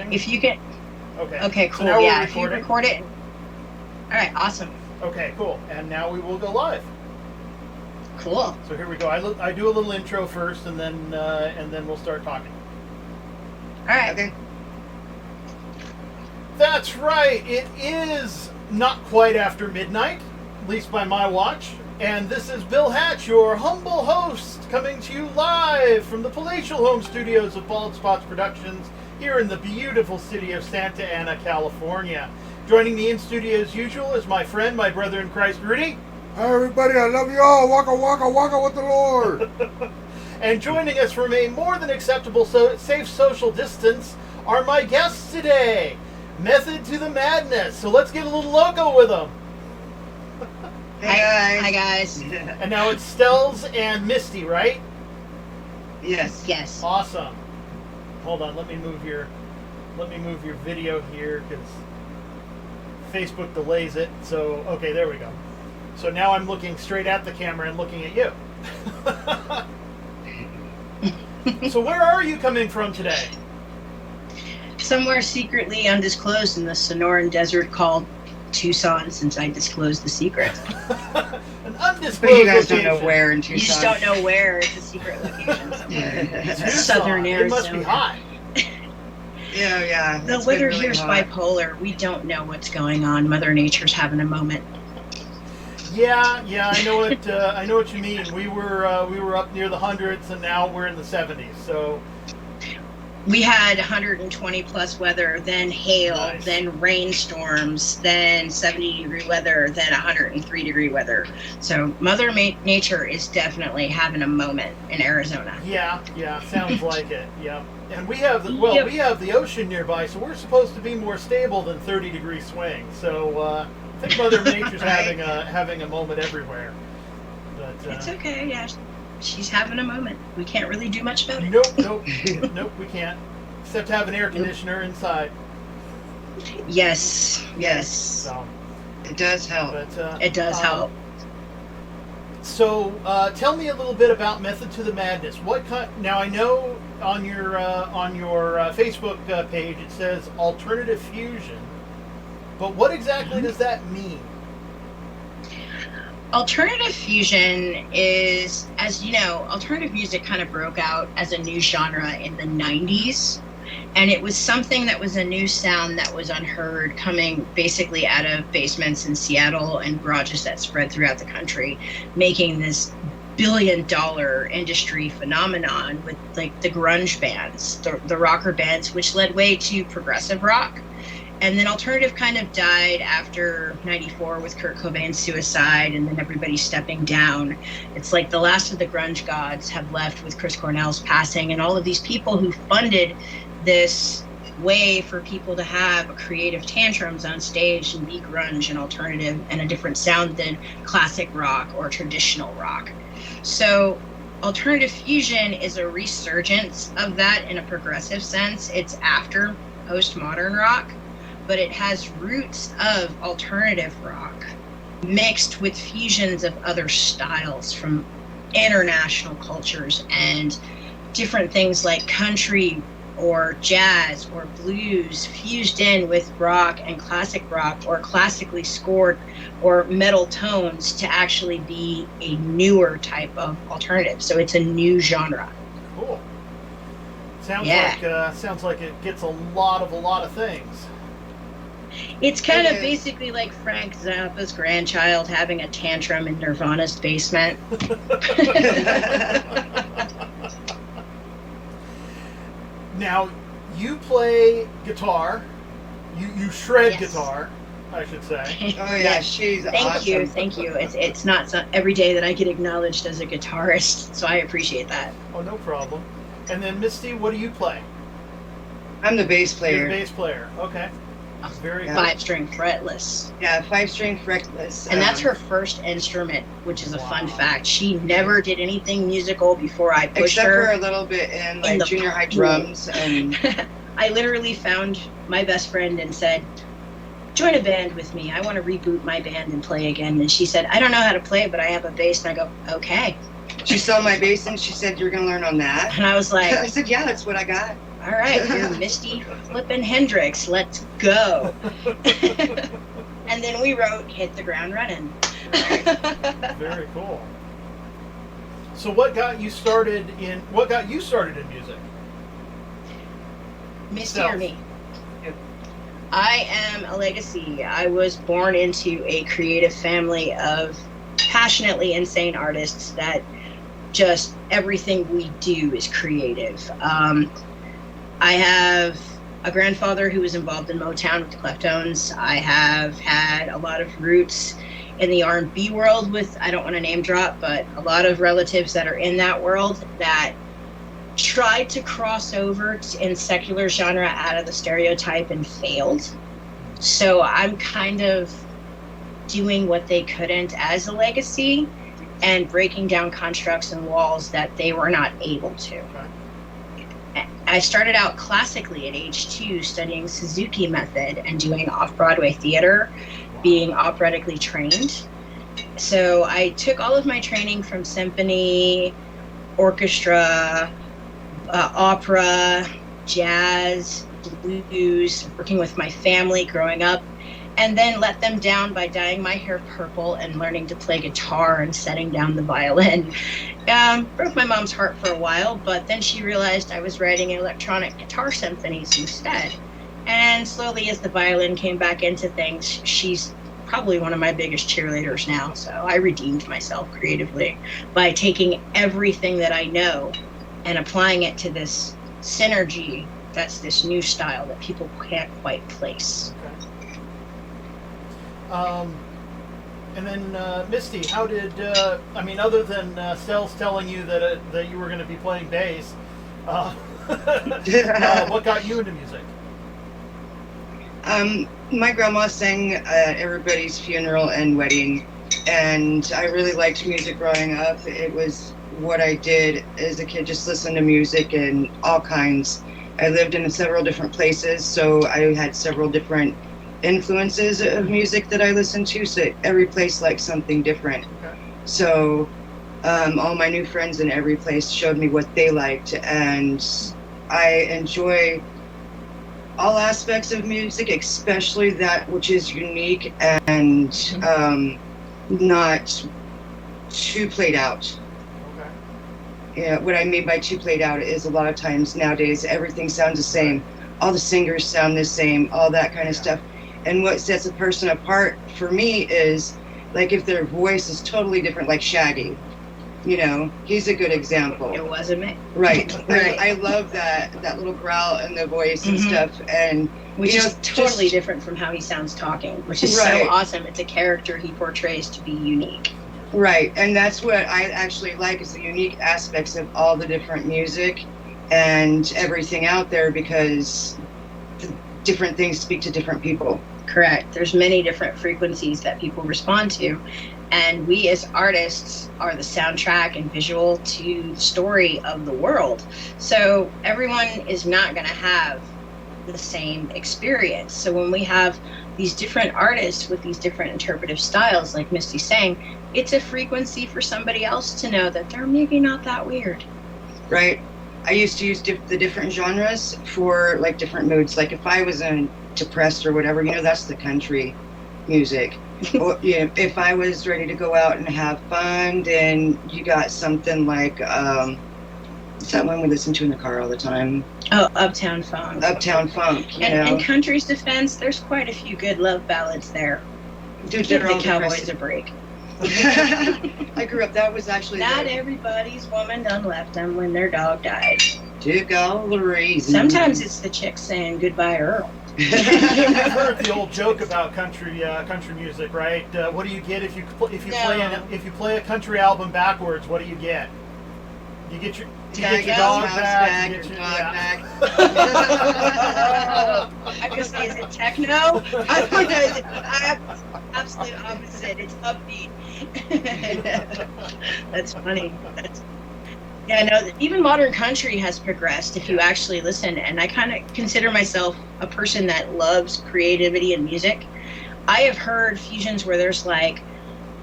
recording? If you can. Okay. Okay, cool. So now Yeah, we're if you recording. record it. All right, awesome. Okay, cool. And now we will go live. Cool. So here we go. I do a little intro first, and then we'll start talking. All right. Okay. That's right. It is not quite after midnight, at least by my watch. And this is Bill Hatch, your humble host, coming to you live from the palatial home studios of Bald Spots Productions here in the beautiful city of Santa Ana, California. Joining me in studio as usual is my friend, my brother in Christ, Rudy. Hi, everybody. I love you all. Waka, waka, waka with the Lord. And joining us from a more than acceptable safe social distance are my guests today. Method to the Madness. So let's get a little loco with them. Hey, Hi, guys. guys. And now it's Stells and Misty, right? Yes. Yes. Awesome. Hold on, let me move your video here because Facebook delays it. So okay, there we go. So now I'm looking straight at the camera and looking at you. So where are you coming from today? Somewhere secretly undisclosed in the Sonoran Desert called Tucson, since I disclosed the secret. An undisclosed But you guys don't know location. where in You just Tucson. don't know where. It's a secret location. Tucson. Southern It must be Arizona. hot. Yeah. The It's weather been really here's hot. bipolar. We don't know what's going on. Mother Nature's having a moment. Yeah, I know what you mean. We were up near the hundreds, and now we're in the 70s. So We had 120 plus weather, then hail, Nice. then rainstorms, then 70-degree weather, then 103-degree weather. So Mother Nature is definitely having a moment in Arizona. yeah, sounds like it. Yeah, and we have Yep. we have the ocean nearby, so we're supposed to be more stable than 30-degree swings. So I think Mother Nature's Right. having a moment everywhere. But It's okay, yeah. She's having a moment. We can't really do much about it. nope, we can't. Except have an air conditioner inside. Yes. So, It does help. but It does help. So, tell me a little bit about Method to the Madness. What kind? Now, I know on your Facebook page it says alternative fusion, but what exactly does that mean? Alternative fusion is, as you know, alternative music kind of broke out as a new genre in the 90s. And it was something that was a new sound that was unheard, coming basically out of basements in Seattle and garages that spread throughout the country, making this billion-dollar industry phenomenon with like the grunge bands, the rocker bands, which led way to progressive rock. And then alternative kind of died after 94 with Kurt Cobain's suicide, and then everybody stepping down. It's like the last of the grunge gods have left with Chris Cornell's passing, and all of these people who funded this way for people to have creative tantrums on stage and be grunge and alternative and a different sound than classic rock or traditional rock. So alternative fusion is a resurgence of that in a progressive sense. It's after postmodern rock, but it has roots of alternative rock mixed with fusions of other styles from international cultures and different things like country or jazz or blues fused in with rock and classic rock or classically scored or metal tones to actually be a newer type of alternative. So it's a new genre. Cool. Sounds like it gets a lot of things. It's kind It of is. basically like Frank Zappa's grandchild having a tantrum in Nirvana's basement. Now, you play guitar. You shred Yes. guitar, I should say. Oh, yeah, she's Thank awesome. Thank you. It's not every day that I get acknowledged as a guitarist, so I appreciate that. Oh, no problem. And then Misty, what do you play? I'm the bass You're player. the bass player. Okay. Very Yeah. good. 5-string fretless. Yeah, 5-string fretless. And that's her first instrument, which is a fun Wow. fact. She never did anything musical before I pushed Except for her. a little bit in in the junior high pool. drums and I literally found my best friend and said, join a band with me. I want to reboot my band and play again. And she said, I don't know how to play, but I have a bass. And I go, okay. she saw my bass and she said, "You're gonna learn on that." And I was like, I said, "Yeah, that's what I got." all right, you're Misty flippin' Hendrix, let's go. And then we wrote Hit the Ground Running. Very cool. So what got you started in music? Misty or me? I am a legacy. I was born into a creative family of passionately insane artists that just everything we do is creative. I have a grandfather who was involved in Motown with the Cleftones. I have had a lot of roots in the R&B world with, I don't want to name drop, but a lot of relatives that are in that world that tried to cross over in secular genre out of the stereotype and failed. So I'm kind of doing what they couldn't as a legacy and breaking down constructs and walls that they were not able to. I started out classically at age 2 studying Suzuki method and doing off-Broadway theater, being operatically trained. So I took all of my training from symphony, orchestra, opera, jazz, blues, working with my family growing up, and then let them down by dyeing my hair purple and learning to play guitar and setting down the violin. Broke my mom's heart for a while, but then she realized I was writing electronic guitar symphonies instead. And slowly, as the violin came back into things, she's probably one of my biggest cheerleaders now. So I redeemed myself creatively by taking everything that I know and applying it to this synergy that's this new style that people can't quite place. Okay. And then Misty, how did other than Stells telling you that you were going to be playing bass, what got you into music? My grandma sang at everybody's funeral and wedding, and I really liked music growing up. It was what I did as a kid, just listen to music and all kinds. I lived in several different places, so I had several different influences of music that I listened to, so every place liked something different. Okay. So all my new friends in every place showed me what they liked, and I enjoy all aspects of music, especially that which is unique and not too played out. Okay. Yeah, what I mean by too played out is a lot of times nowadays everything sounds the same. All the singers sound the same, all that kind of stuff. And what sets a person apart for me is like if their voice is totally different, like Shaggy. You know, he's a good example. It wasn't me. Right. Right. I love that little growl in the voice and stuff, and Which you know, is totally just, different from how he sounds talking, which is Right. so awesome. It's a character he portrays to be unique. right. And that's what I actually like is the unique aspects of all the different music and everything out there, because the different things speak to different people. Correct. There's many different frequencies that people respond to. And we as artists are the soundtrack and visual to the story of the world. So everyone is not going to have the same experience. So when we have these different artists with these different interpretive styles, like Misty's saying, it's a frequency for somebody else to know that they're maybe not that weird. Right. I used to use the different genres for like different moods. Like if I was depressed or whatever, you know, that's the country music. Or, you know, if I was ready to go out and have fun, then you got something like what's that one we listen to in the car all the time? Oh, Uptown Funk. Uptown Funk. You know, And in country's defense, there's quite a few good love ballads there. dude, Give they're the all Cowboys depressing. a break. I grew up. That was actually Not the, everybody's woman done left them when their dog died. took all the reason. Sometimes it's the chick saying goodbye, Earl. You've heard the old joke about country music, right? What do you get if you play a country album backwards? What do you get? You get your dog House back. back, You or get your, dog yeah. back. I was say, is it techno? I don't know. It's absolute opposite. It's upbeat. That's funny. Yeah, no, even modern country has progressed if you actually listen. And I kind of consider myself a person that loves creativity and music. I have heard fusions where there's like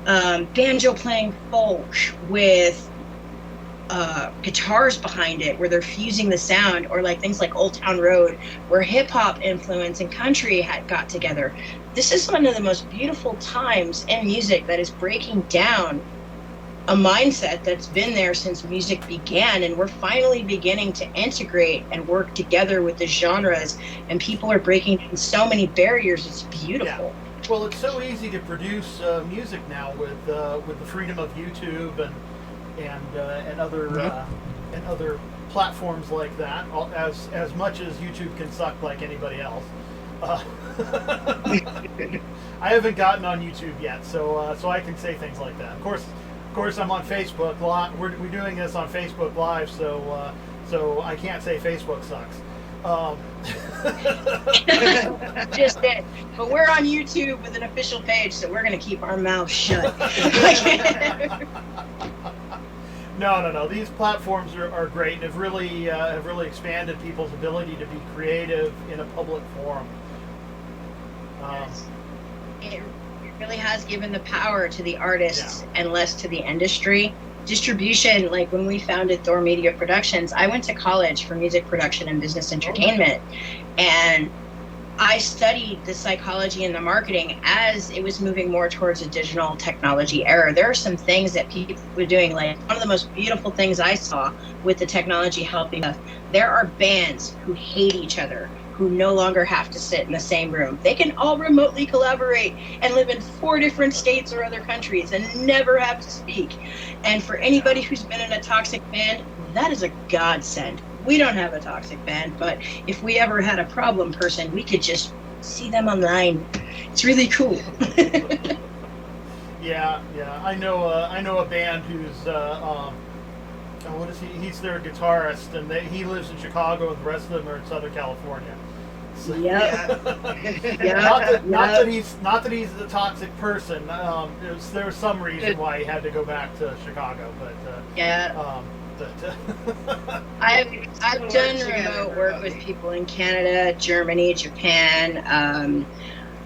banjo playing folk with guitars behind it where they're fusing the sound, or like things like Old Town Road where hip hop influence and country had got together. This is one of the most beautiful times in music that is breaking down a mindset that's been there since music began, and we're finally beginning to integrate and work together with the genres, and people are breaking down so many barriers. It's beautiful. Yeah. Well, it's so easy to produce music now with the freedom of YouTube and other platforms like that. As much as YouTube can suck like anybody else. I haven't gotten on YouTube yet, so I can say things like that. Of course, I'm on Facebook. We're doing this on Facebook Live, so I can't say Facebook sucks. Just it. But we're on YouTube with an official page, so we're going to keep our mouths shut. No. These platforms are great and have really expanded people's ability to be creative in a public forum. It really has given the power to the artists and less to the industry. Distribution, like when we founded Thor Media Productions, I went to college for music production and business entertainment, and I studied the psychology and the marketing as it was moving more towards a digital technology era. There are some things that people were doing, like one of the most beautiful things I saw with the technology helping us. There are bands who hate each other, who no longer have to sit in the same room. They can all remotely collaborate and live in 4 different states or other countries and never have to speak. And for anybody who's been in a toxic band, that is a godsend. We don't have a toxic band, but if we ever had a problem person, we could just see them online. It's really cool. Yeah. I know a band who's what is he? He's their guitarist, and he lives in Chicago, and the rest of them are in Southern California. So, Yep. Not that he's a toxic person. There was some reason why he had to go back to Chicago, but I've done remote work with people in Canada, Germany, Japan,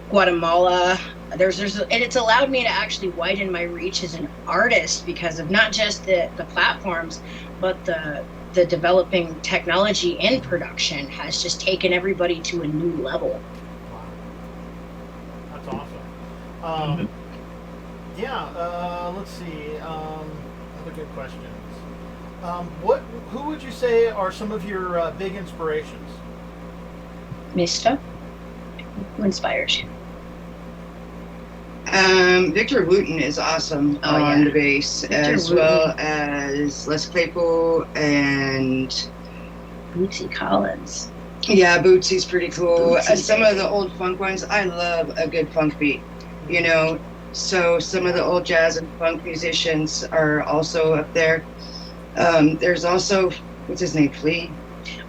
Guatemala. And it's allowed me to actually widen my reach as an artist because of not just the platforms, but the developing technology in production has just taken everybody to a new level. Wow. That's awesome. Let's see. Other good questions. Who would you say are some of your big inspirations? Misto, who inspires you? Victor Wooten is awesome on the bass, as well as Les Claypool and Bootsy Collins. Yeah, Bootsy's pretty cool. Some of the old funk ones, I love a good funk beat, so some of the old jazz and funk musicians are also up there. There's also, what's his name, Flea?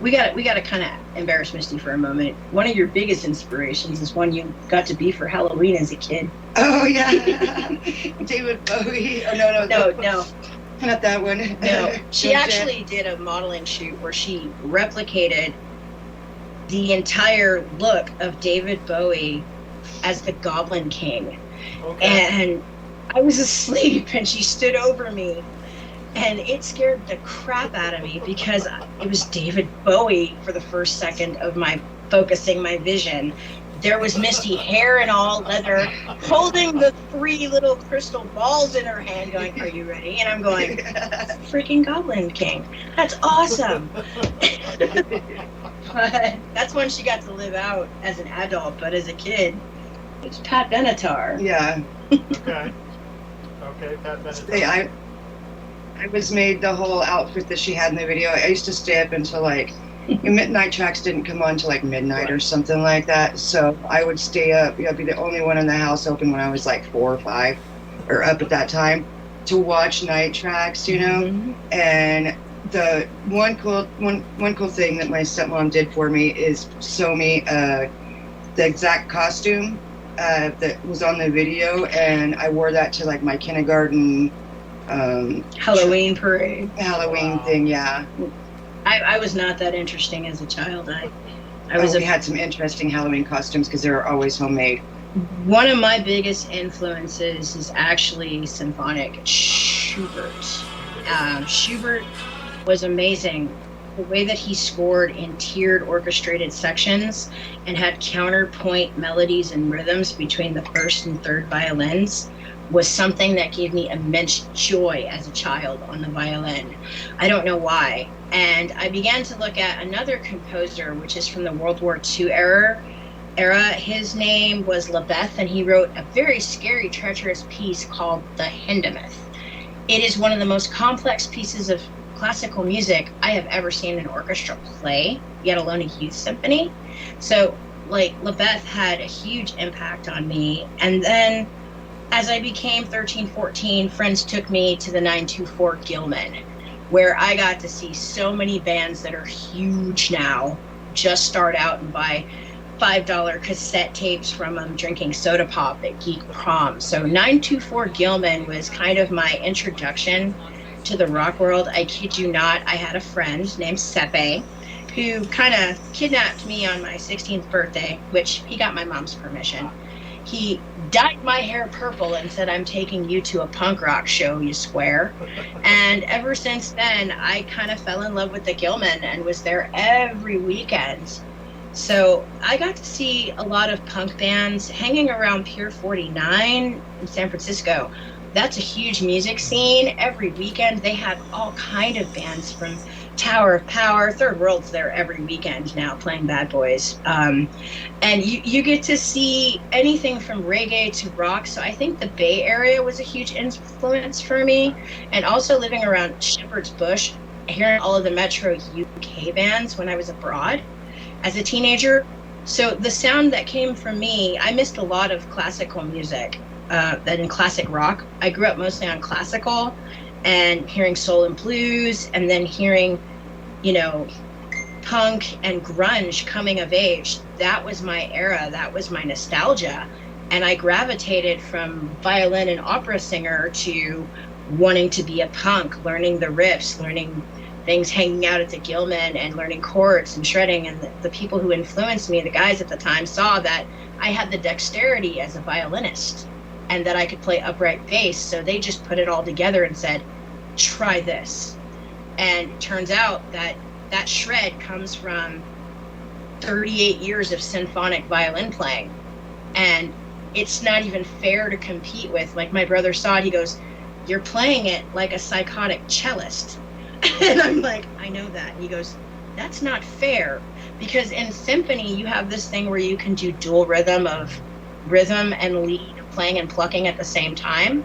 We got to kind of embarrass Misty for a moment. One of your biggest inspirations is one you got to be for Halloween as a kid. Oh yeah, David Bowie. Oh no, not that one. No, she actually did a modeling shoot where she replicated the entire look of David Bowie as the Goblin King. Okay. And I was asleep, and she stood over me. And it scared the crap out of me because it was David Bowie for the first second of my focusing my vision. There was Misty, hair and all, leather, holding the 3 little crystal balls in her hand going, "Are you ready?" And I'm going, freaking Goblin King. That's awesome. But that's when she got to live out as an adult, but as a kid, it's Pat Benatar. Yeah. Okay, Pat Benatar. I was made the whole outfit that she had in the video. I used to stay up until midnight tracks didn't come on till midnight or something like that. So I would stay up. I'd be the only one in the house open when I was 4 or 5 or up at that time to watch night tracks, Mm-hmm. And the one cool thing that my stepmom did for me is sew me the exact costume that was on the video, and I wore that to my kindergarten Halloween parade. Halloween thing, yeah. I was not that interesting as a child. We had some interesting Halloween costumes because they were always homemade. One of my biggest influences is actually symphonic Schubert. Schubert was amazing. The way that he scored in tiered orchestrated sections and had counterpoint melodies and rhythms between the first and third violins was something that gave me immense joy as a child on the violin. I don't know why. And I began to look at another composer, which is from the World War II era. His name was Lebeth, and he wrote a very scary, treacherous piece called The Hindemith. It is one of the most complex pieces of classical music I have ever seen an orchestra play, yet alone a youth symphony. So, like, Lebeth had a huge impact on me. And then as I became 13, 14, friends took me to the 924 Gilman, where I got to see so many bands that are huge now just start out and buy $5 cassette tapes from them drinking soda pop at Geek Prom. So 924 Gilman was kind of my introduction to the rock world. I kid you not, I had a friend named Sepe who kind of kidnapped me on my 16th birthday, which he got my mom's permission. He dyed my hair purple and said, "I'm taking you to a punk rock show, you square." And ever since then, I kind of fell in love with the Gilman and was there every weekend. So I got to see a lot of punk bands hanging around Pier 49 in San Francisco. That's a huge music scene. Every weekend they had all kind of bands, from Tower of Power, Third World's there every weekend now playing Bad Boys. And you get to see anything from reggae to rock. So I think the Bay Area was a huge influence for me. And also living around Shepherd's Bush, hearing all of the Metro UK bands when I was abroad as a teenager. So the sound that came from me, I missed a lot of classical music, that in classic rock. I grew up mostly on classical and hearing soul and blues, and then hearing, punk and grunge coming of age. That was my era. That was my nostalgia. And I gravitated from violin and opera singer to wanting to be a punk, learning the riffs, learning things, hanging out at the Gilman and learning chords and shredding. And the people who influenced me, the guys at the time, saw that I had the dexterity as a violinist and that I could play upright bass. So they just put it all together and said, try this. And it turns out that that shred comes from 38 years of symphonic violin playing. And it's not even fair to compete with. Like, my brother saw it, he goes, "You're playing it like a psychotic cellist." And I'm like, "I know that." And he goes, "That's not fair, because in symphony you have this thing where you can do dual rhythm of rhythm and lead, playing and plucking at the same time."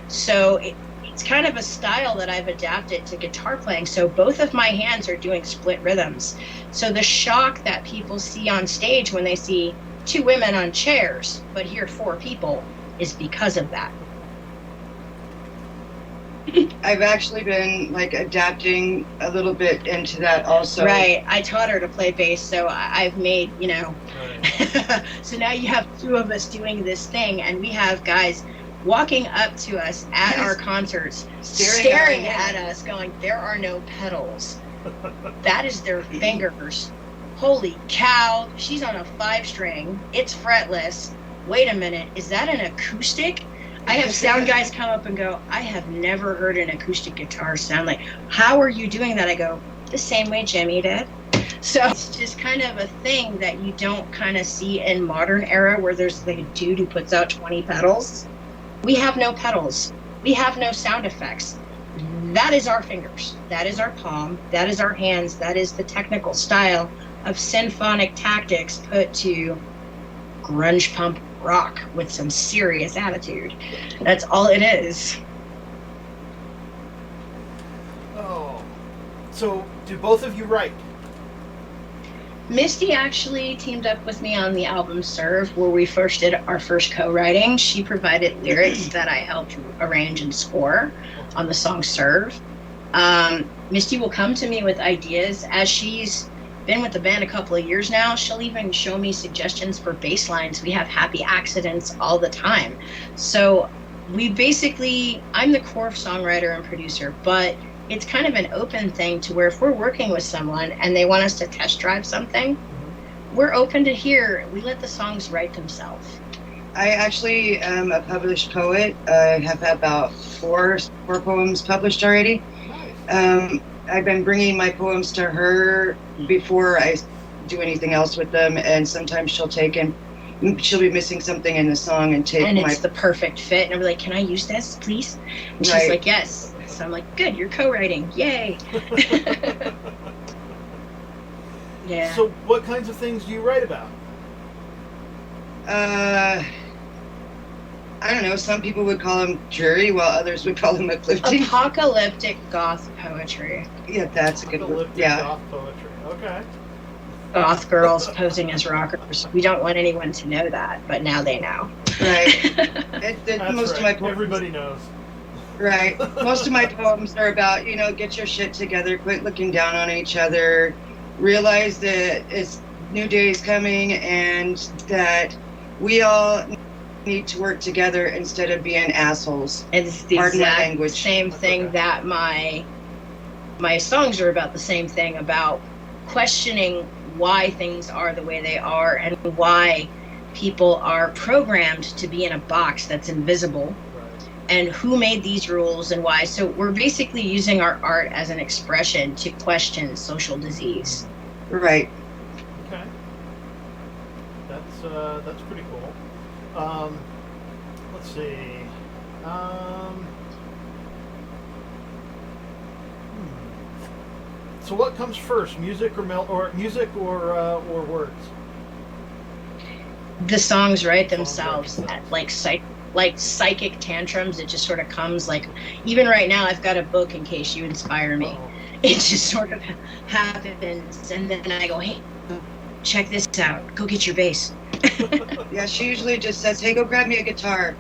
So it's kind of a style that I've adapted to guitar playing. So both of my hands are doing split rhythms. So the shock that people see on stage when they see two women on chairs but hear four people is because of that. I've actually been adapting a little bit into that also. Right. I taught her to play bass, so I've made, Right. So now you have two of us doing this thing, and we have guys walking up to us at our concerts, staring at us, going, "There are no pedals." That is their fingers. Holy cow, she's on a 5-string. It's fretless. Wait a minute, is that an acoustic? I have sound guys come up and go, "I have never heard an acoustic guitar sound like." "How are you doing that?" I go, "The same way Jimmy did." So it's just kind of a thing that you don't kind of see in modern era, where there's like a dude who puts out 20 pedals. We have no pedals. We have no sound effects. That is our fingers. That is our palm. That is our hands. That is the technical style of symphonic tactics put to grunge pump rock with some serious attitude. That's all it is. Oh. So, do both of you write? Misty actually teamed up with me on the album Serve, where we first did our first co-writing. She provided lyrics that I helped arrange and score on the song Serve. Misty will come to me with ideas. As she's been with the band a couple of years now, she'll even show me suggestions for bass lines. We have happy accidents all the time. So I'm the core songwriter and producer, but it's kind of an open thing to where if we're working with someone and they want us to test drive something, we're open to hear. We let the songs write themselves. I actually am a published poet. I have about four poems published already. I've been bringing my poems to her before I do anything else with them, and sometimes she'll be missing something in the song and take and it's the perfect fit, and I'm like, can I use this, please? And she's like, yes. So I'm like, good, you're co-writing, yay. Yeah. So what kinds of things do you write about? I don't know, some people would call them dreary, while others would call them uplifting. Apocalyptic goth poetry. Yeah, that's a good word. Apocalyptic goth poetry. Okay. Goth girls posing as rockers. We don't want anyone to know that, but now they know. Right. That's most right. of my poems, Everybody knows. right. Most of my poems are about, get your shit together, quit looking down on each other, realize that it's new days coming, and that we all need to work together instead of being assholes. It's the exact same thing that my songs are about. The same thing about questioning why things are the way they are and why people are programmed to be in a box that's invisible, and who made these rules and why. So we're basically using our art as an expression to question social disease. Right. Okay. That's pretty cool. Let's see. So what comes first, music or words? The songs write themselves. Like psychic tantrums. It just sort of comes. Like, even right now, I've got a book in case you inspire me. Uh-oh. It just sort of happens, and then I go, hey, check this out. Go get your bass. Yeah, she usually just says, hey, go grab me a guitar.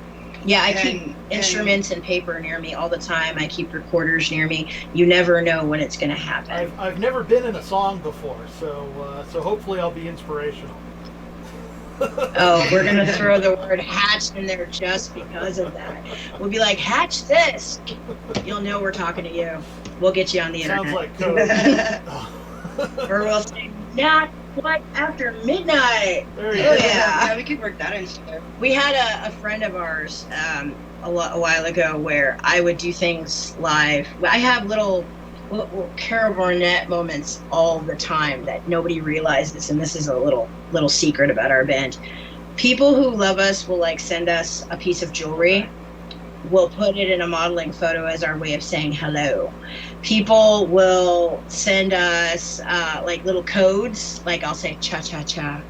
Yeah, I keep instruments and paper near me all the time. I keep recorders near me. You never know when it's going to happen. I've never been in a song before, so hopefully I'll be inspirational. Oh, we're going to throw the word hatch in there just because of that. We'll be like, hatch this. You'll know we're talking to you. We'll get you on the internet. Sounds like code. Or we'll say, not quite after midnight. There you Oh, go. yeah. We could work that into there. We had a friend of ours a while ago where I would do things live. I have little Carol Burnett moments all the time that nobody realizes, and this is a little secret about our band. People who love us will send us a piece of jewelry. We'll put it in a modeling photo as our way of saying hello. People will send us little codes, like I'll say cha cha cha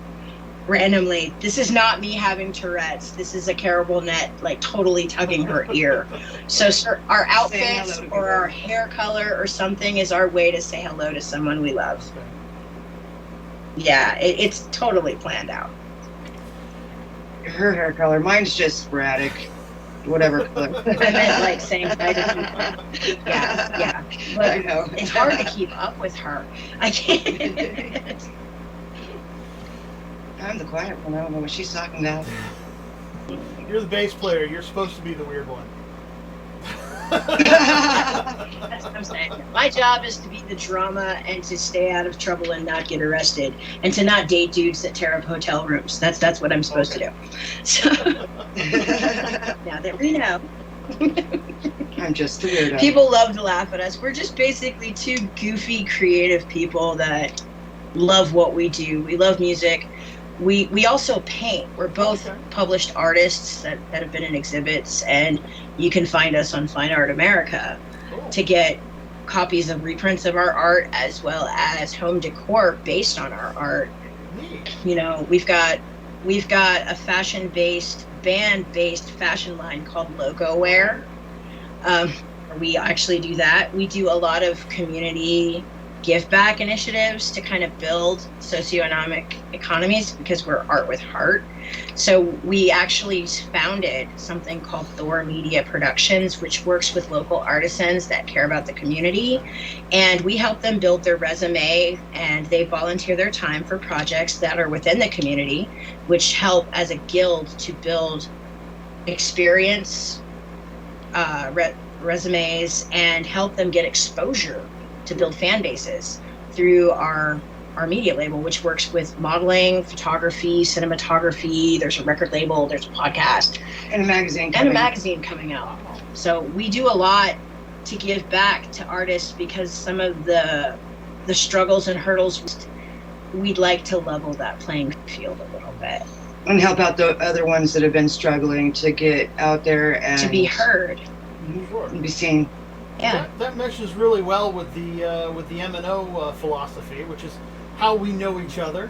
randomly. This is not me having Tourette's. This is a Carol Burnett totally tugging her ear. So our outfits or our hair color or something is our way to say hello to someone we love. Yeah, it's totally planned out. Her hair color, mine's just sporadic. Whatever color. I meant saying hi to people. Yeah. But I know. It's hard to keep up with her. I can't. I'm the quiet one. I don't know what she's talking about. You're the bass player. You're supposed to be the weird one. That's what I'm saying. My job is to be the drama and to stay out of trouble and not get arrested, and to not date dudes that tear up hotel rooms. That's what I'm supposed to do. So now that we know. I'm just the weirdo. People love to laugh at us. We're just basically two goofy, creative people that love what we do. We love music. We also paint. We're both published artists that have been in exhibits, and you can find us on Fine Art America to get copies of reprints of our art as well as home decor based on our art. You know, we've got a fashion-based, band-based fashion line called Logo Wear. We actually do that. We do a lot of community give back initiatives to kind of build socioeconomic economies because we're art with heart. So we actually founded something called Thor Media Productions, which works with local artisans that care about the community. And we help them build their resume, and they volunteer their time for projects that are within the community, which help as a guild to build experience, resumes, and help them get exposure to build fan bases through our media label, which works with modeling, photography, cinematography. There's a record label, there's a podcast, and a magazine coming out. So we do a lot to give back to artists, because some of the struggles and hurdles, we'd like to level that playing field a little bit. And help out the other ones that have been struggling to get out there and to be heard. Sure. And be seen. Yeah. That meshes really well with the M&O philosophy, which is how we know each other.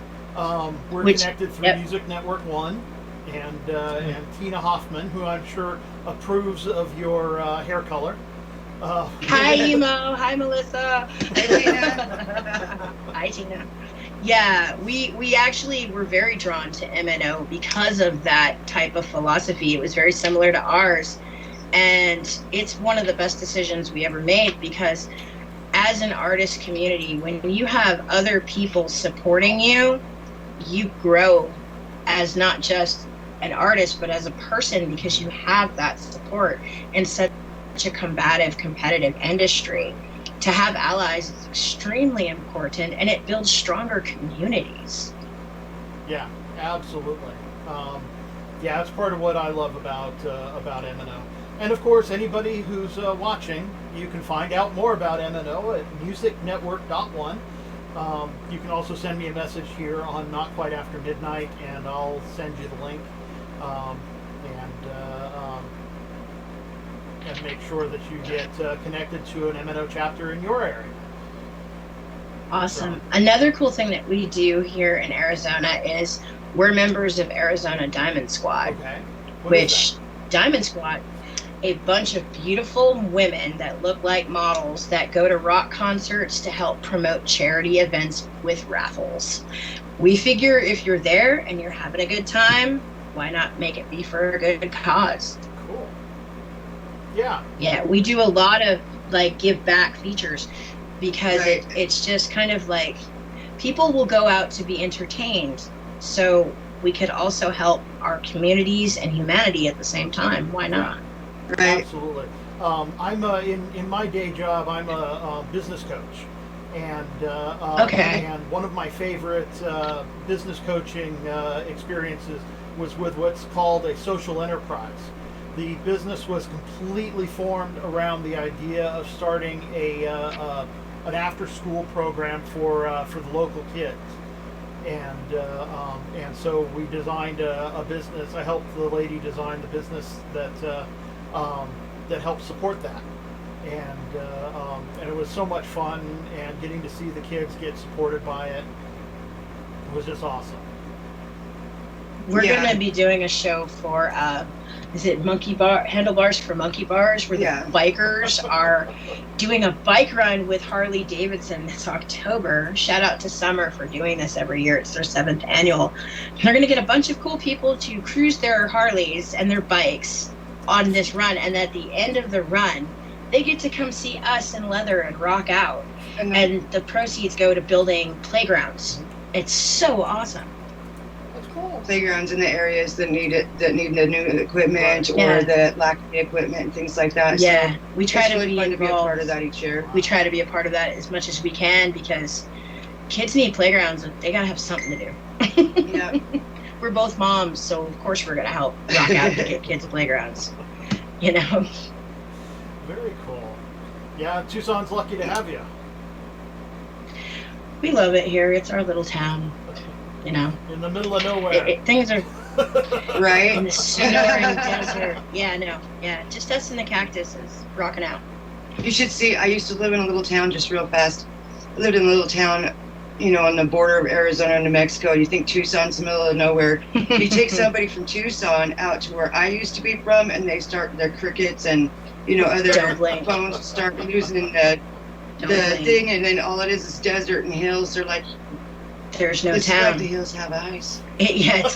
We're connected through Music Network One, and Tina Hoffman, who I'm sure approves of your hair color. Hi, Emo. Hi, Melissa. Hi, Tina. Hi, Tina. Yeah, we actually were very drawn to MNO because of that type of philosophy. It was very similar to ours. And it's one of the best decisions we ever made, because as an artist community, when you have other people supporting you, you grow as not just an artist, but as a person, because you have that support in such a combative, competitive industry. To have allies is extremely important, and it builds stronger communities. Yeah, absolutely. That's part of what I love about MNO. And of course, anybody who's watching, you can find out more about MNO at musicnetwork.one. You can also send me a message here on Not Quite After Midnight, and I'll send you the link. And make sure that you get connected to an MNO chapter in your area. Awesome. Another cool thing that we do here in Arizona is we're members of Arizona Diamond Squad. Okay. Which Diamond Squad, a bunch of beautiful women that look like models that go to rock concerts to help promote charity events with raffles. We figure if you're there and you're having a good time, why not make it be for a good cause? Cool. Yeah. Yeah, we do a lot of like give back features, because it's just kind of like people will go out to be entertained. So we could also help our communities and humanity at the same time. Why not? Right. Absolutely. I'm in my day job, I'm a business coach, and and one of my favorite business coaching experiences was with what's called a social enterprise. The business was completely formed around the idea of starting an after-school program for the local kids, and so we designed a business. I helped the lady design the business that helped support that, and it was so much fun, and getting to see the kids get supported by it was just awesome. We're going to be doing a show for, is it Handlebars for Monkey Bars, where the bikers are doing a bike run with Harley Davidson this October. Shout out to Summer for doing this every year. It's their 7th annual. They're going to get a bunch of cool people to cruise their Harleys and their bikes on this run, and at the end of the run, they get to come see us in leather and rock out. And the proceeds go to building playgrounds. It's so awesome. Playgrounds in the areas that need the new equipment or that lack the equipment and things like that. Yeah, so we try to really be fun involved. To be a part of that each year. We try to be a part of that as much as we can, because kids need playgrounds. They gotta have something to do. Yeah. We're both moms, so of course we're gonna help rock out to get kids playgrounds. You know. Very cool. Yeah, Tucson's lucky to have you. We love it here. It's our little town. You know, in the middle of nowhere. Things are right in the snoring desert. Yeah, no, yeah, just us and the cactuses rocking out. You should see. I used to live in a little town, just real fast. I lived in a little town, on the border of Arizona and New Mexico. You think Tucson's the middle of nowhere? You take somebody from Tucson out to where I used to be from, and they start their crickets and other phones start losing the thing, and then all it is desert and hills. They're like. There's no it's town. Like the hills have eyes. It's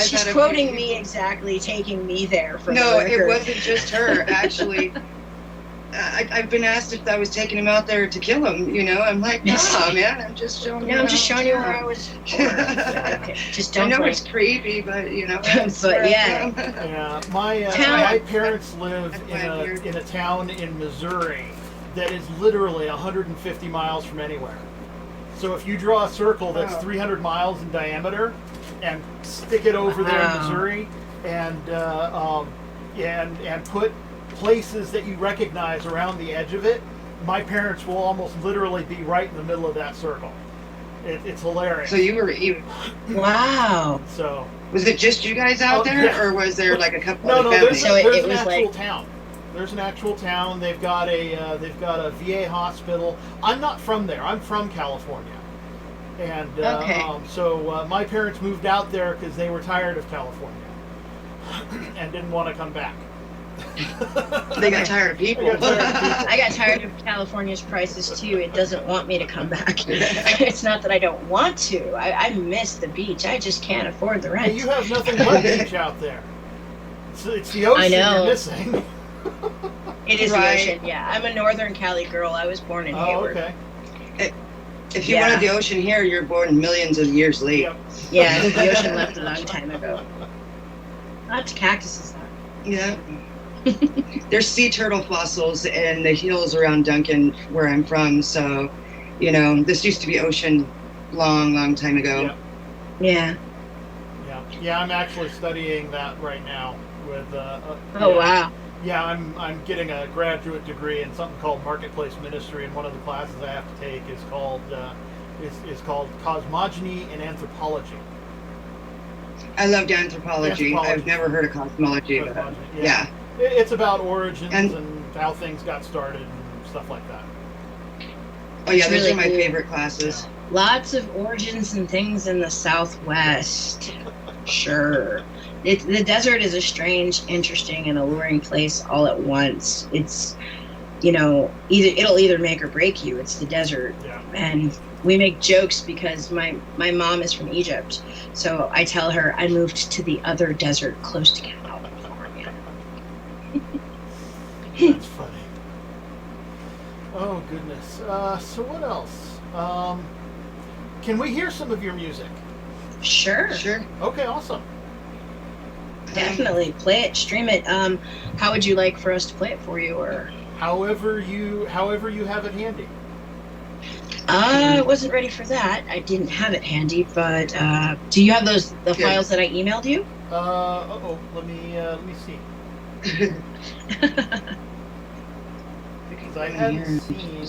she's quoting me exactly, taking me there. No, it wasn't just her. Actually, I've been asked if I was taking him out there to kill him. I'm like, no, man. I'm just showing you. No, I'm just showing you where I was. Okay. Just don't. I know it's creepy, but but yeah. Yeah, my parents live in a town in Missouri that is literally 150 miles from anywhere. So if you draw a circle that's 300 miles in diameter and stick it over there in Missouri and put places that you recognize around the edge of it, my parents will almost literally be right in the middle of that circle. It's hilarious. So you were even. Wow. So Was it just you guys out there, yeah. or was there like a couple no, other there's, families? So there's it an was actual like- town. There's an actual town. They've got a VA hospital. I'm not from there. I'm from California, and Okay. so my parents moved out there because they were tired of California and didn't want to come back. They got tired of people. They got tired of people. I got tired of California's prices too. It doesn't want me to come back. It's not that I don't want to. I miss the beach. I just can't afford the Hey, rent. you have nothing but beach out there. It's the ocean know. you're missing. It is Right. the ocean. Yeah, I'm a Northern Cali girl. I was born in Oh, Hayward. okay. If you Yeah. wanted the ocean here, you're born millions of years late. Yep. Yeah, the ocean left a long time ago. Lots of cactuses though. Yeah. There's sea turtle fossils in the hills around Duncan, where I'm from. So, this used to be ocean long time ago. Yep. Yeah. Yeah. I'm actually studying that right now with. Oh wow. Yeah, I'm getting a graduate degree in something called marketplace ministry, and one of the classes I have to take is called cosmogony and anthropology. I loved anthropology. I've never heard of cosmology. But, Cosmogony, yeah. It's about origins And- and how things got started and stuff like that. Oh, yeah, It's those really are my cool. favorite classes. Lots of origins and things in the Southwest. Sure. The desert is a strange, interesting, and alluring place all at once. It's, it'll either make or break you. It's the desert. Yeah. And we make jokes because my mom is from Egypt. So I tell her I moved to the other desert close to California. That's funny. Oh goodness. So what else? Can we hear some of your music? Sure. Sure. Okay, awesome. Definitely. Play it, stream it. How would you like for us to play it for you, or? However you have it handy. I wasn't ready for that. I didn't have it handy, but do you have the Yeah. files that I emailed you? Let me see. Because I hadn't seen.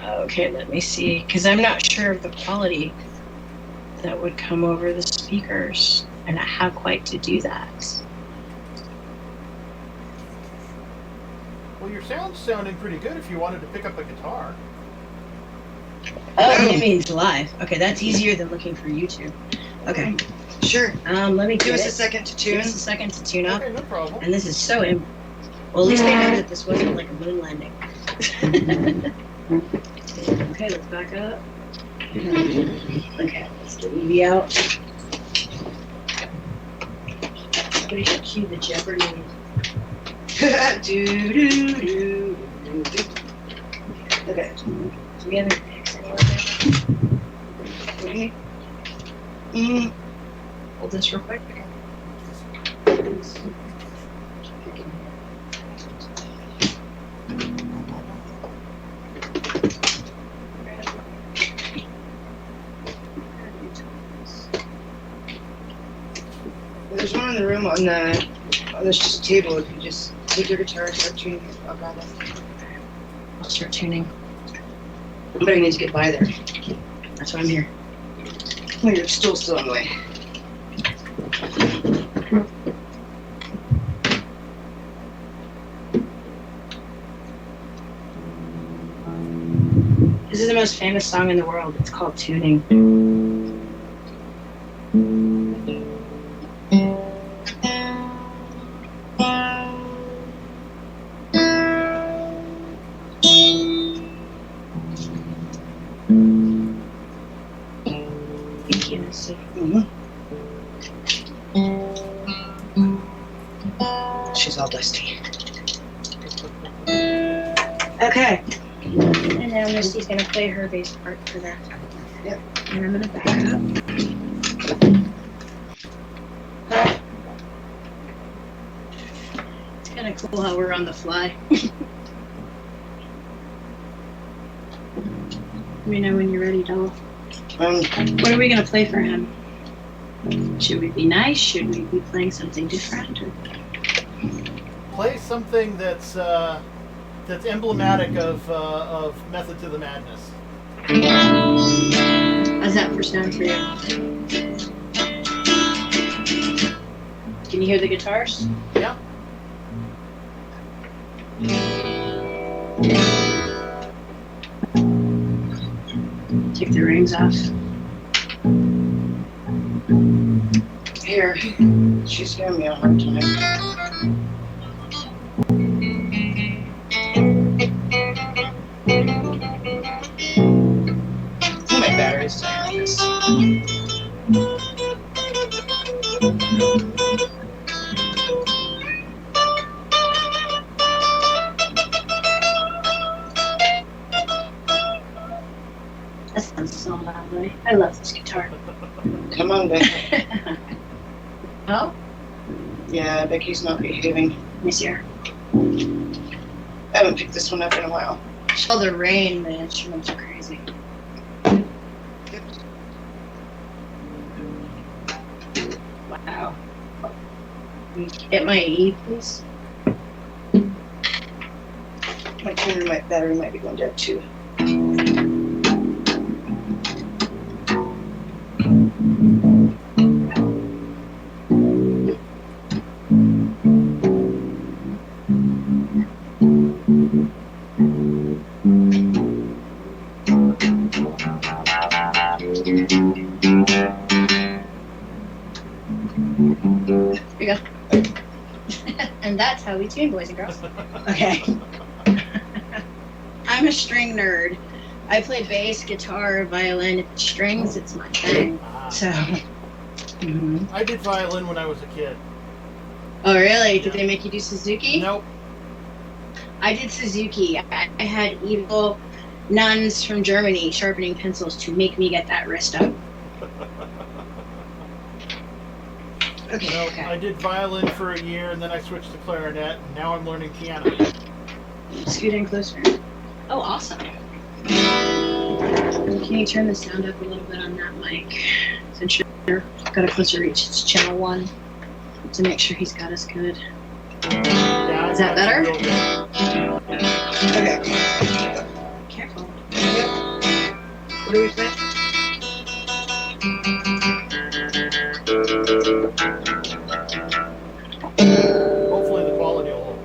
Okay, let me see, because I'm not sure of the quality that would come over the speakers, and how quite to do that. Well, your sound's sounding pretty good if you wanted to pick up a guitar. Oh, you mean live? Okay, that's easier than looking for YouTube. Okay, Sure. let me Give us a it. second to Give tune. us a second to tune up. Okay, no problem. And this is so well, at least they know that this wasn't like a moon landing. Okay, let's back up. Okay, let's get Evie out. Somebody should cue the Jeopardy. Do. Okay. Do we have any picks anywhere there? Hold this real quick. There's one in the room on this table. If you just take your guitar and start tuning it, I'll grab it. I'll start tuning. But I need to get by there. That's why I'm here. Oh, your stool's still in the way. This is the most famous song in the world. It's called Tuning. Thank you. She's all dusty. Okay. And now Misty's gonna play her bass part for that. Yep. And I'm gonna back up. It's kind of cool how we're on the fly. Let me know when you're ready, doll. Um, What are we gonna play for him? Should we be nice? Should we be playing something different? Or... Play something that's emblematic of Method to the Madness. How's that for sound for you? Can you hear the guitars? Yeah. Take the rings off. Here, she's giving me a hard time. My battery's dying on this. That sounds so lovely. I love this guitar. Come on, Becky. Oh? Yeah, Becky's not behaving. Let me see her. I haven't picked this one up in a while. All the rain, the instruments are crazy. Wow. Hit my E, please. My battery might be going dead too. Here you go. And that's how we tune, boys and girls. Okay. I'm a string nerd. I play bass, guitar, violin. If it's strings, it's my thing. So. Mm-hmm. I did violin when I was a kid. Oh, really? Did they make you do Suzuki? Nope. I did Suzuki. I had evil nuns from Germany sharpening pencils to make me get that wrist up. Okay. No, Okay. I did violin for a year, and then I switched to clarinet, and now I'm learning piano. Scoot in closer. Oh, awesome. Can you turn the sound up a little bit on that mic? Since you're got a closer reach, it's channel 1 to make sure he's got us good. Yeah, Is that better? Okay. Careful. Yep. What do we say? Hopefully the quality will hold.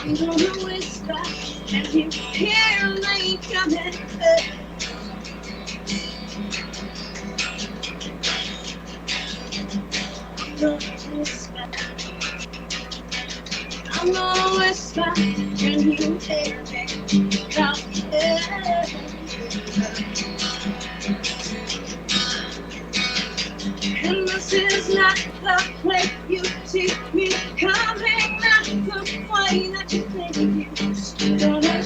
I'm gonna whisper, and you hear me come here. And this is not the place you see me coming, not the way that you think you stood on a line.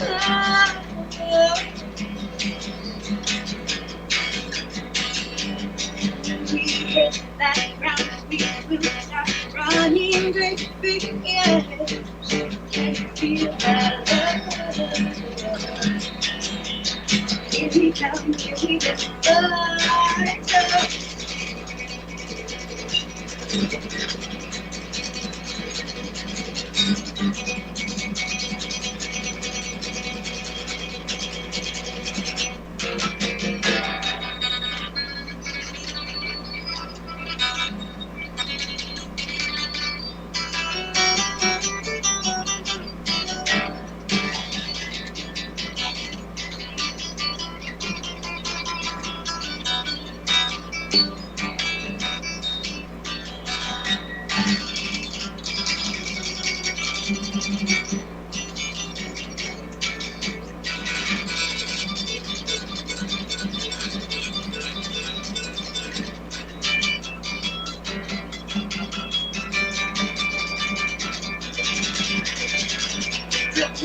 We hit that ground, we will start running great big years. Can you feel that love? Here we come, here we go.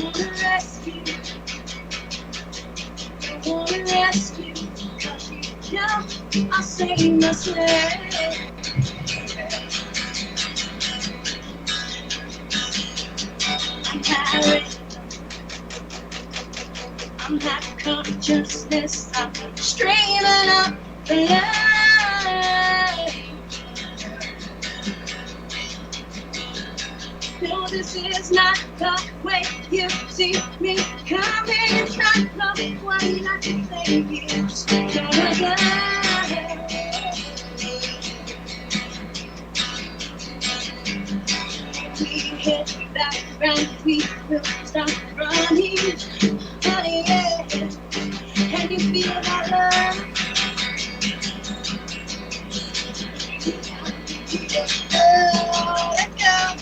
wanna rescue, I wanna rescue, 'cause you know I'll save myself. I'm tired, I'm half consciousness, I'm streaming up the light. No, this is not the way you see me coming. It's not the way I can say you just gotta go. We hit that ground, we will stop running. Honey, yeah. Can you feel that love? Oh, let go.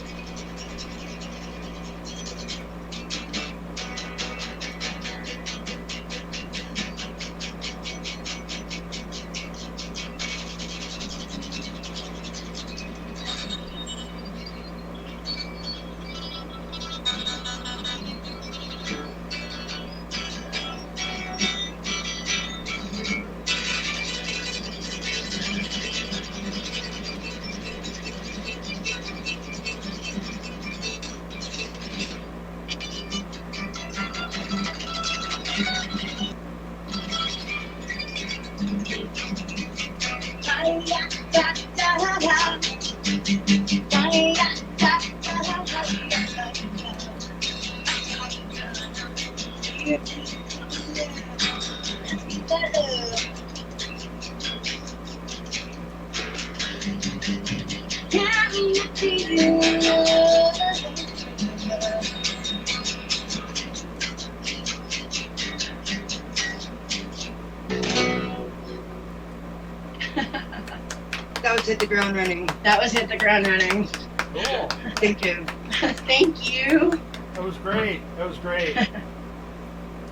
That was Hit the Ground Running. That was Hit the Ground Running. Cool. Thank you. Thank you. That was great. That was great.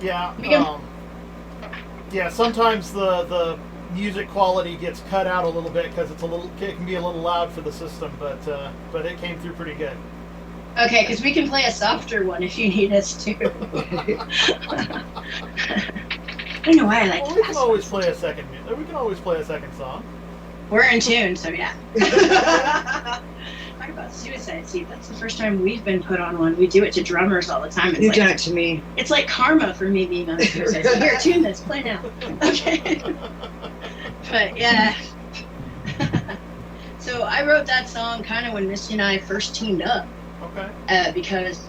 Yeah. We can- Yeah. Sometimes the music quality gets cut out a little bit because it can be a little loud for the system, but it came through pretty good. Okay, because we can play a softer one if you need us to. I don't know why I like Well, to we can always play a second. We can always play a second song. We're in tune, so yeah. Talk about suicide. See, that's the first time we've been put on one. We do it to drummers all the time. It's You've like, done it to me. it's like karma for me being on the suicide. So here, tune this. Play now. Okay. But yeah. So I wrote that song kind of when Misty and I first teamed up. Okay. Because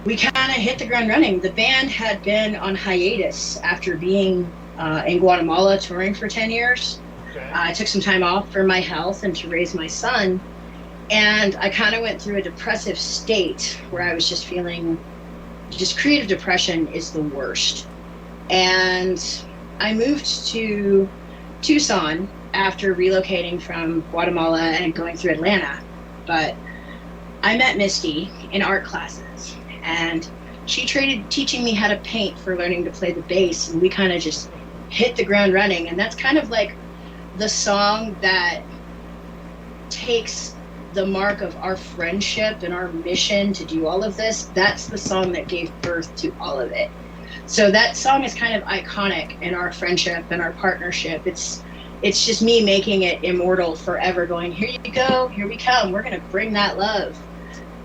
we kind of hit the ground running. The band had been on hiatus after being in Guatemala touring for 10 years. Okay. I took some time off for my health and to raise my son. And I kind of went through a depressive state where I was just feeling, just creative depression is the worst. And I moved to Tucson after relocating from Guatemala and going through Atlanta. But I met Misty in art classes, and she traded teaching me how to paint for learning to play the bass, and we kind of just hit the ground running. And that's kind of like the song that takes the mark of our friendship and our mission to do all of this. That's the song that gave birth to all of it. So that song is kind of iconic in our friendship and our partnership. It's just me making it immortal forever, going, here you go, here we come, we're gonna bring that love.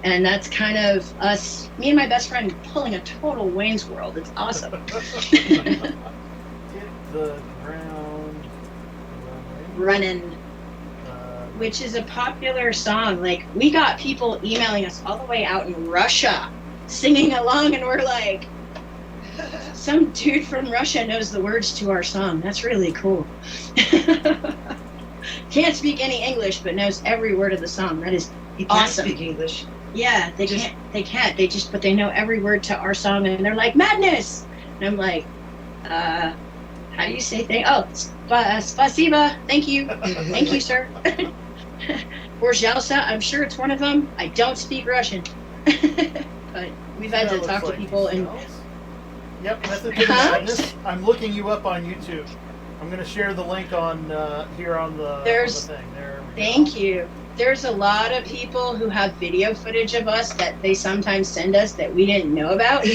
And that's kind of us, me and my best friend, pulling a total Wayne's World. It's awesome. Hit the ground Running, which is a popular song. Like, we got people emailing us all the way out in Russia singing along, and we're like, some dude from Russia knows the words to our song. That's really cool. Can't speak any English, but knows every word of the song. That is You can't awesome. speak English. Yeah, they can't. But they know every word to our song, and they're like, madness! And I'm like, how do you say thing? Oh, spasiba. Thank you. Thank you, sir. Borzelsa, I'm sure it's one of them. I don't speak Russian. But we've had That to looks talk to like people and Stells. Yep, Method to the Huh? Madness. I'm looking you up on YouTube. I'm going to share the link on here on the thing. There we go. Thank you. There's a lot of people who have video footage of us that they sometimes send us that we didn't know about.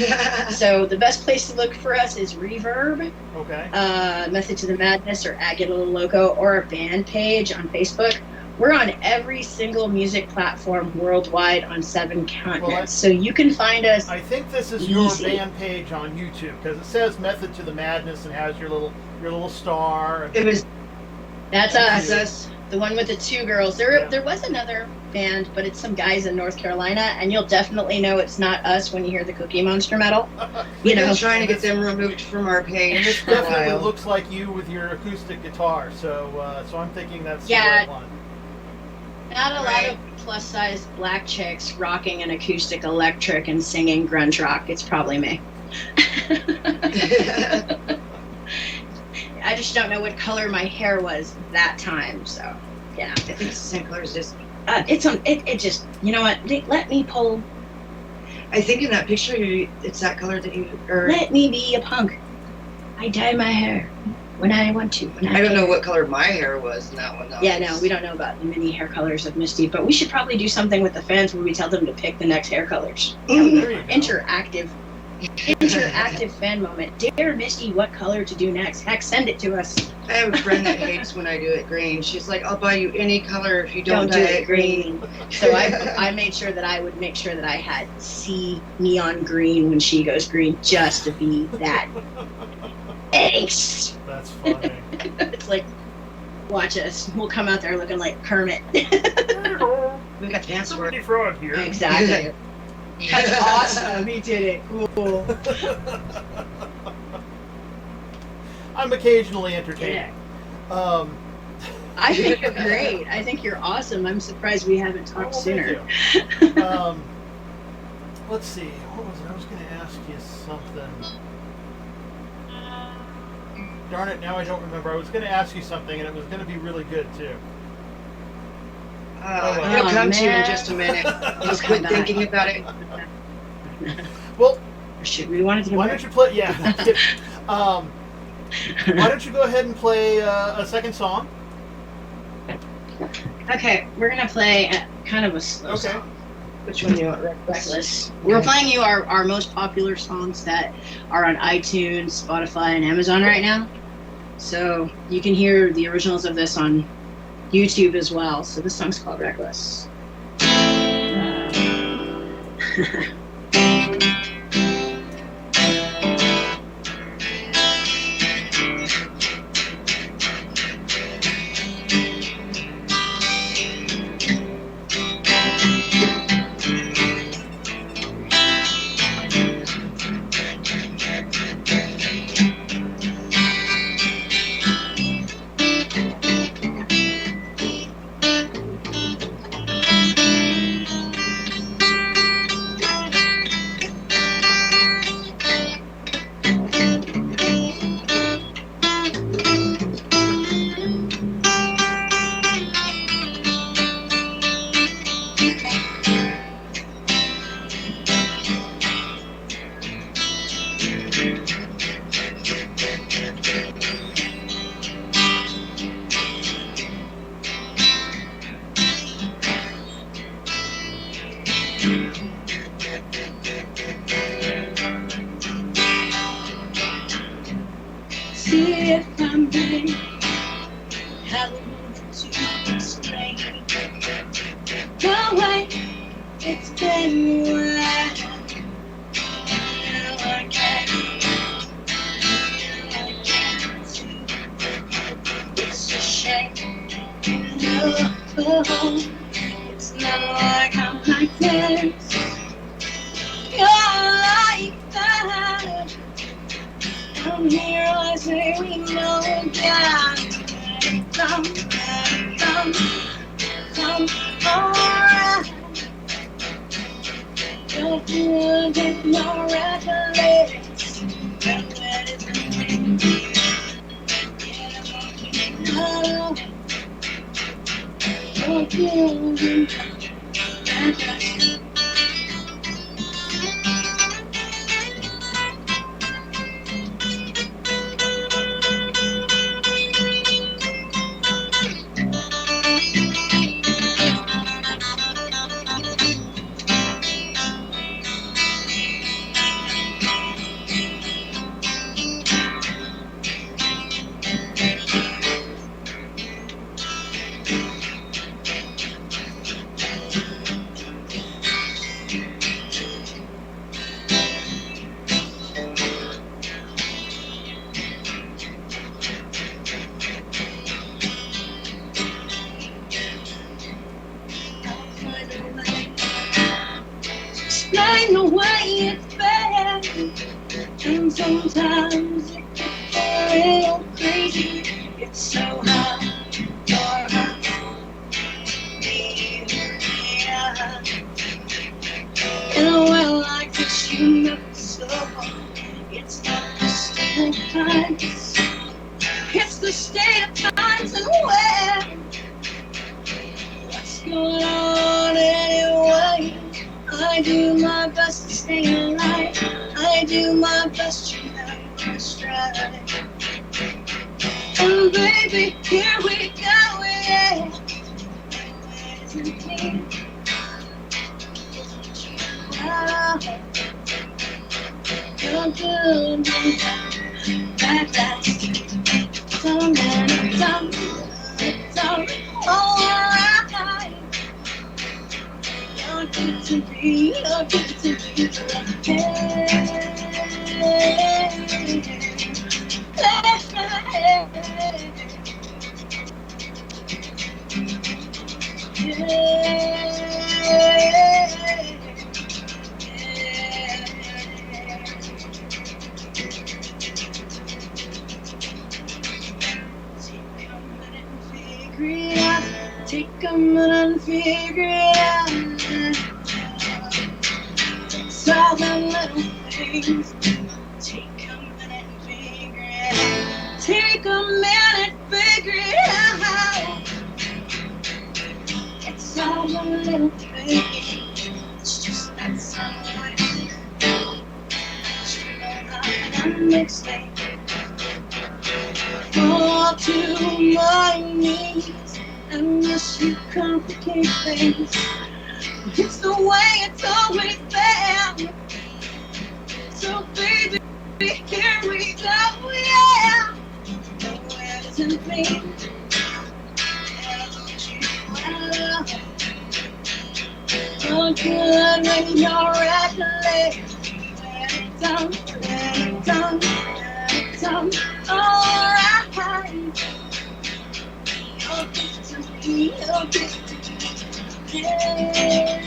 So the best place to look for us is Reverb, Okay. Method to the Madness, or Agate Little Loco, or our band page on Facebook. We're on every single music platform worldwide on 7 continents. So you can find us. I think this is easy. your band page on YouTube because it says Method to the Madness and has your little star. And That's That's us. The one with the 2 girls. There was another band, but it's some guys in North Carolina, and you'll definitely know it's not us when you hear the Cookie Monster metal. We've been trying to get them removed from our And page this for a definitely while. looks like you with your acoustic guitar. So I'm thinking that's Yeah. the right one. Not a lot of plus-sized black chicks rocking an acoustic electric and singing grunge rock. It's probably me. I just don't know what color my hair was that time, so yeah. I think it's the same color as this. It just, you know what? Let me pull. I think in that picture, it's that color that you. Let me be a punk. I dye my hair when I want to. I don't know what color my hair was in that one, though. Yeah, no, we don't know about the many hair colors of Misty, but we should probably do something with the fans where we tell them to pick the next hair colors. There you go. Interactive fan moment. Dare Misty what color to do next. Heck, send it to us. I have a friend that hates when I do it green. She's like, I'll buy you any color if you Don't dye do it it green. So I made sure that I would make sure that I had sea neon green when she goes green, just to be that ace. That's funny. It's like, watch us. We'll come out there looking like Kermit. We got the dance for it. Frog here. Exactly. That's awesome. He did it. Cool. I'm occasionally entertaining. Yeah. I think you're great. I think you're awesome. I'm surprised we haven't talked sooner. Thank you. Let's see. What was it? I was going to ask you something. Darn it, now I don't remember. I was going to ask you something, and it was going to be really good, too. It'll come to you in just a minute. Just quit thinking about it. Well, should we want to do why don't you play? Yeah. Why don't you go ahead and play a second song? Okay, we're gonna play kind of a slow song. Which one do you want? Reckless. We're playing you our most popular songs that are on iTunes, Spotify, and Amazon right now. So you can hear the originals of this on YouTube as well. So this song's called Reckless. See if I'm right, how to explain. Go away, it's been a while. Now I can't. It's a shame. No, it's never like I'm like this. You're like that. I'm here, I say we know that. Come, alright. Don't you get no reckless. Let it come. Don't you get find the way it's bad. And sometimes it gets a little crazy. It's so hard for yeah. In a world like this, you know so it's not the state of times. It's the state of times and where. What's going on anyway? I do my best to stay alive. I do my best to never stride. And baby, here we go, yeah. Isn't me? You're good, bad, bad. It's alright. You're good to be, you're good to be. Take a minute and figure it out. It's all the little things. Take a minute and figure it out. Take a minute, figure it out. It's all the little things. It's just that sunlight. You know how I mistake. Fall to my knees. Unless you complicate things, it's the way it's always been. So baby, here we go, yeah. Nowhere isn't me. You're good when you're reckless. Let it down, let it down, let it down. All right. You're good to me. Yeah.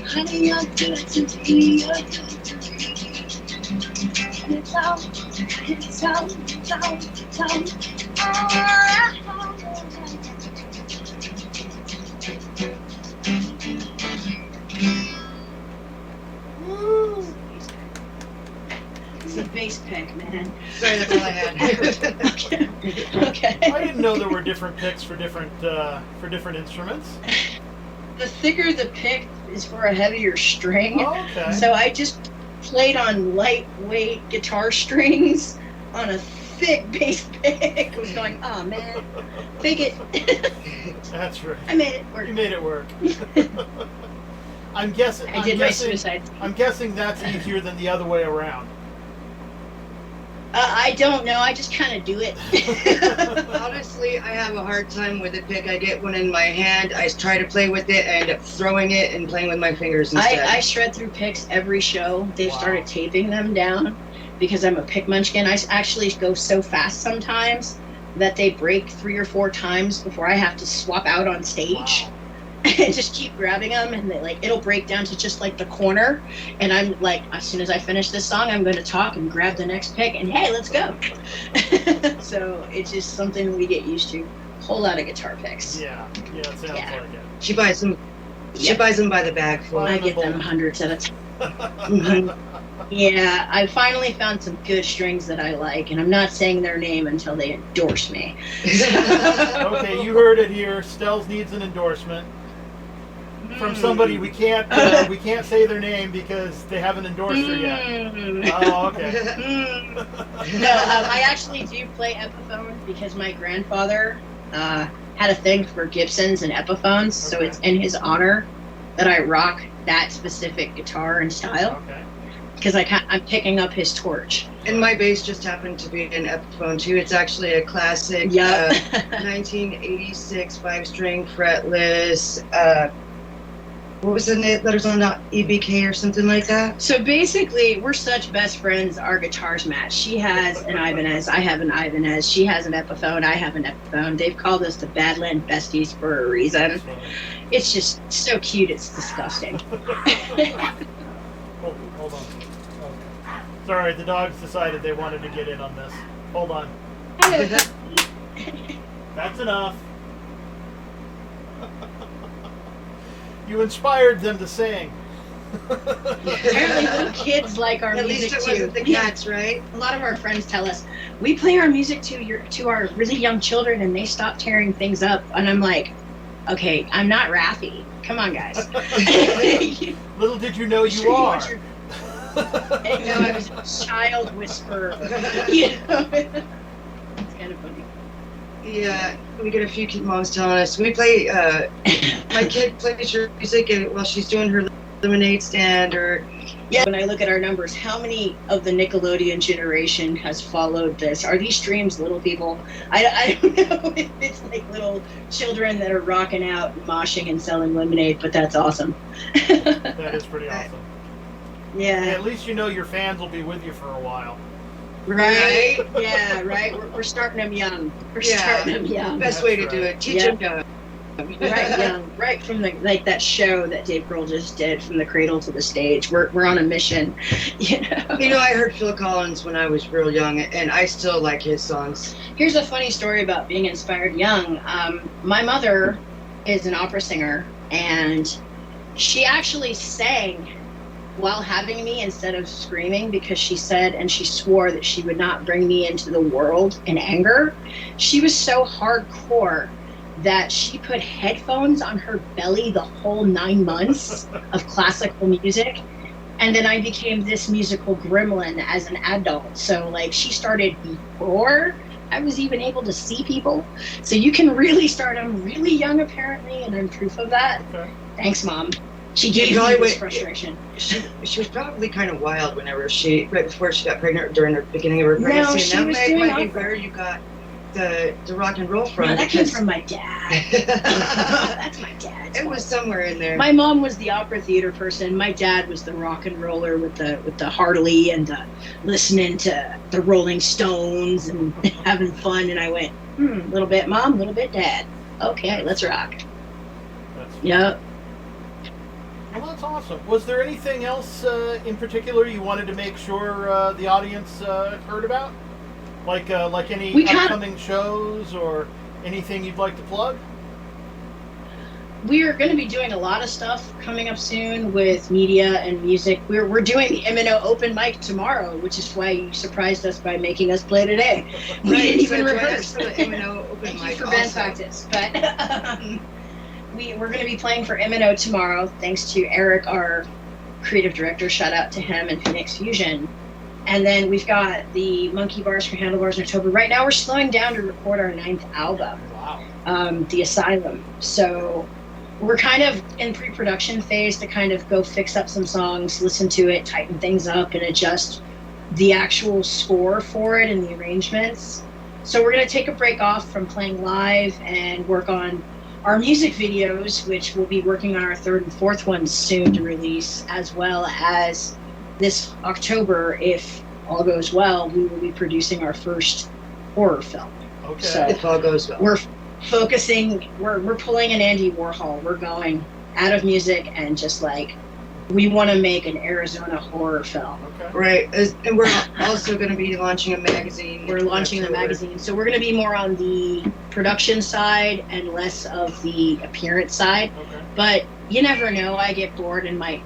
Honey, you're good to me, you're good to me. It's out, it's out, it's out, it's out. Alright. It's a bass pick, man. Sorry, that's all I had. Okay. I didn't know there were different picks for different instruments. The thicker the pick is for a heavier string. Oh, okay. So I just played on lightweight guitar strings on a thick bass pick. I was going, oh man, fake it. That's right. I made it work. You made it work. I'm guessing. I did my suicide. I'm guessing that's easier than the other way around. I don't know. I just kind of do it. Honestly, I have a hard time with a pick. I get one in my hand. I try to play with it. I end up throwing it and playing with my fingers instead. I shred through picks every show. They've Wow. started taping them down because I'm a pick munchkin. I actually go so fast sometimes that they break 3 or 4 times before I have to swap out on stage. Wow. And just keep grabbing them, and it'll break down to just like the corner, and I'm like, as soon as I finish this song, I'm going to talk and grab the next pick, and hey, let's go. So it's just something we get used to. Whole lot of guitar picks. Yeah, it sounds like it. She buys them. She Yep. buys them by the bag. Well, I get them hundreds at a time. Yeah, I finally found some good strings that I like, and I'm not saying their name until they endorse me. Okay, you heard it here. Stells needs an endorsement from somebody we can't say their name because they haven't endorsed her yet. Oh, okay. No, I actually do play Epiphone because my grandfather had a thing for Gibsons and Epiphones, so Okay. it's in his honor that I rock that specific guitar and style. Okay. because I'm picking up his torch. And my bass just happened to be an Epiphone too. It's actually a classic 1986 5-string fretless. What was the letters on that? EBK or something like that? So basically, we're such best friends, our guitars match. She has an Ibanez, I have an Ibanez. She has an Epiphone, I have an Epiphone. They've called us the Badland Besties for a reason. It's just so cute, it's disgusting. Hold on. Okay. Sorry, the dogs decided they wanted to get in on this. Hold on. That's enough. You inspired them to sing. Apparently little kids like our At music least too. it wasn't the cats, right? A lot of our friends tell us, we play our music to our really young children and they stop tearing things up. And I'm like, okay, I'm not Raffi. Come on, guys. Little did you know you are. I know, I was a child whisperer. You know? It's kind of funny. Yeah, we get a few kid moms telling us we play. My kid plays your music while she's doing her lemonade stand, or yeah. When I look at our numbers, how many of the Nickelodeon generation has followed this? Are these streams little people? I don't know if it's like little children that are rocking out, and moshing, and selling lemonade, but that's awesome. That is pretty awesome. Yeah. Hey, at least you know your fans will be with you for a while. Right? Yeah, right. We're starting them young. We're starting them young. Best way to do it. Teach them young. Right young. Right from that show that Dave Grohl just did, From the Cradle to the Stage. We're on a mission. You know, I heard Phil Collins when I was real young, and I still like his songs. Here's a funny story about being inspired young. My mother is an opera singer, and she actually sang while having me instead of screaming, because she said and she swore that she would not bring me into the world in anger. She was so hardcore that she put headphones on her belly the whole 9 months of classical music. And then I became this musical gremlin as an adult. So like she started before I was even able to see people. So you can really start them really young apparently, and I'm proof of that. Okay. Thanks, Mom. She gave me this frustration. She was probably kind of wild whenever right before she got pregnant, during the beginning of her pregnancy. No, she was doing might be where you got the rock and roll from. No, that came from my dad. That's my dad. It was somewhere in there. My mom was the opera theater person. My dad was the rock and roller with the Harley and the listening to the Rolling Stones and having fun. And I went, little bit mom, little bit dad. Okay, let's rock. Yep. Well, that's awesome. Was there anything else in particular you wanted to make sure the audience heard about? Like any upcoming shows or anything you'd like to plug? We are going to be doing a lot of stuff coming up soon with media and music. We're doing the M&O open mic tomorrow, which is why you surprised us by making us play today. We didn't even rehearse. For the M&O open Thank you for band practice. But we're going to be playing for M&O tomorrow, thanks to Eric, our creative director. Shout out to him and Phoenix Fusion. And then we've got the Monkey Bars for Handlebars in October. Right now we're slowing down to record our 9th album, The Asylum. So we're kind of in pre-production phase to kind of go fix up some songs, listen to it, tighten things up, and adjust the actual score for it and the arrangements. So we're going to take a break off from playing live and work on our music videos, which we'll be working on our 3rd and 4th ones soon to release, as well as this October, if all goes well, we will be producing our first horror film. Okay. So if all goes well. We're focusing, we're pulling an Andy Warhol. We're going out of music and just like, we want to make an Arizona horror film. Okay. Right. And we're also going to be launching a magazine. We're launching the magazine. So we're going to be more on the production side and less of the appearance side. Okay. But you never know. I get bored and might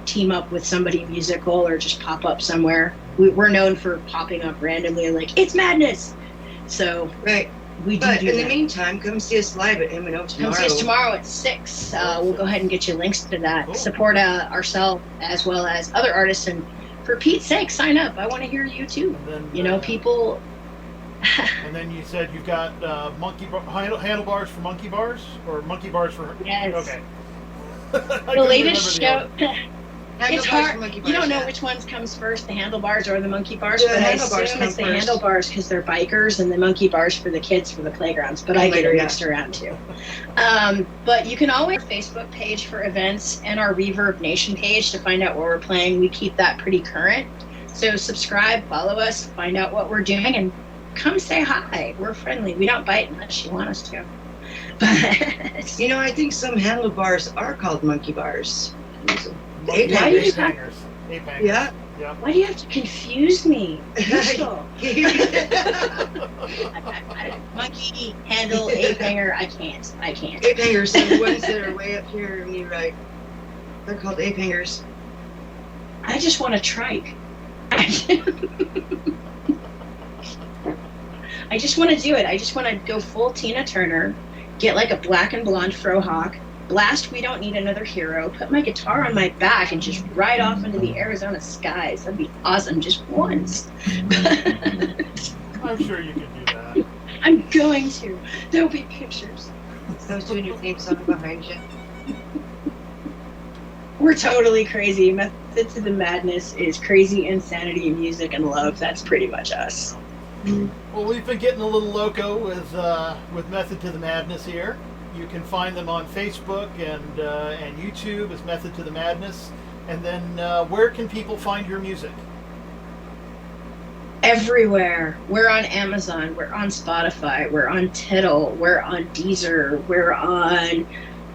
team up with somebody musical or just pop up somewhere. We're known for popping up randomly, like, it's madness. So right. We do but in that. the meantime, come see us live at M&O tomorrow. Come see us tomorrow at 6. We'll go ahead and get you links to that. Cool. Support ourselves as well as other artists. And for Pete's sake, sign up. I want to hear you too. And then, people. And then you said you've got handlebars for Monkey Bars? Or Monkey Bars for... Yes. Okay. The latest show... It's hard. You don't know which ones comes first, the handlebars or the monkey bars. The but I handlebars assume come it's the first. handlebars because they're bikers, and the monkey bars for the kids for the playgrounds. But I get it mixed around too. But you can always Facebook page for events and our Reverb Nation page to find out what we're playing. We keep that pretty current. So subscribe, follow us, find out what we're doing, and come say hi. We're friendly. We don't bite unless you want us to. But I think some handlebars are called monkey bars. Ape Why do you hangers. have- Ape hangers. Yeah. Yeah. why do you have to confuse me? Misto. Monkey, handle, ape hanger. I can't. Ape hangers, the ones that are way up here and you right. They're called ape hangers. I just want a trike. I just want to do it. I just want to go full Tina Turner, get like a black and blonde frohawk, blast We Don't Need Another Hero, put my guitar on my back and just ride off into the Arizona skies. That'd be awesome just once. I'm sure you could do that. I'm going to. There'll be pictures. Those doing your theme song behind you. We're totally crazy. Method to the Madness is crazy insanity, music, and love. That's pretty much us. Well, we've been getting a little loco with Method to the Madness here. You can find them on Facebook and YouTube as Method to the Madness. And then where can people find your music? Everywhere. We're on Amazon. We're on Spotify. We're on Tidal. We're on Deezer. We're on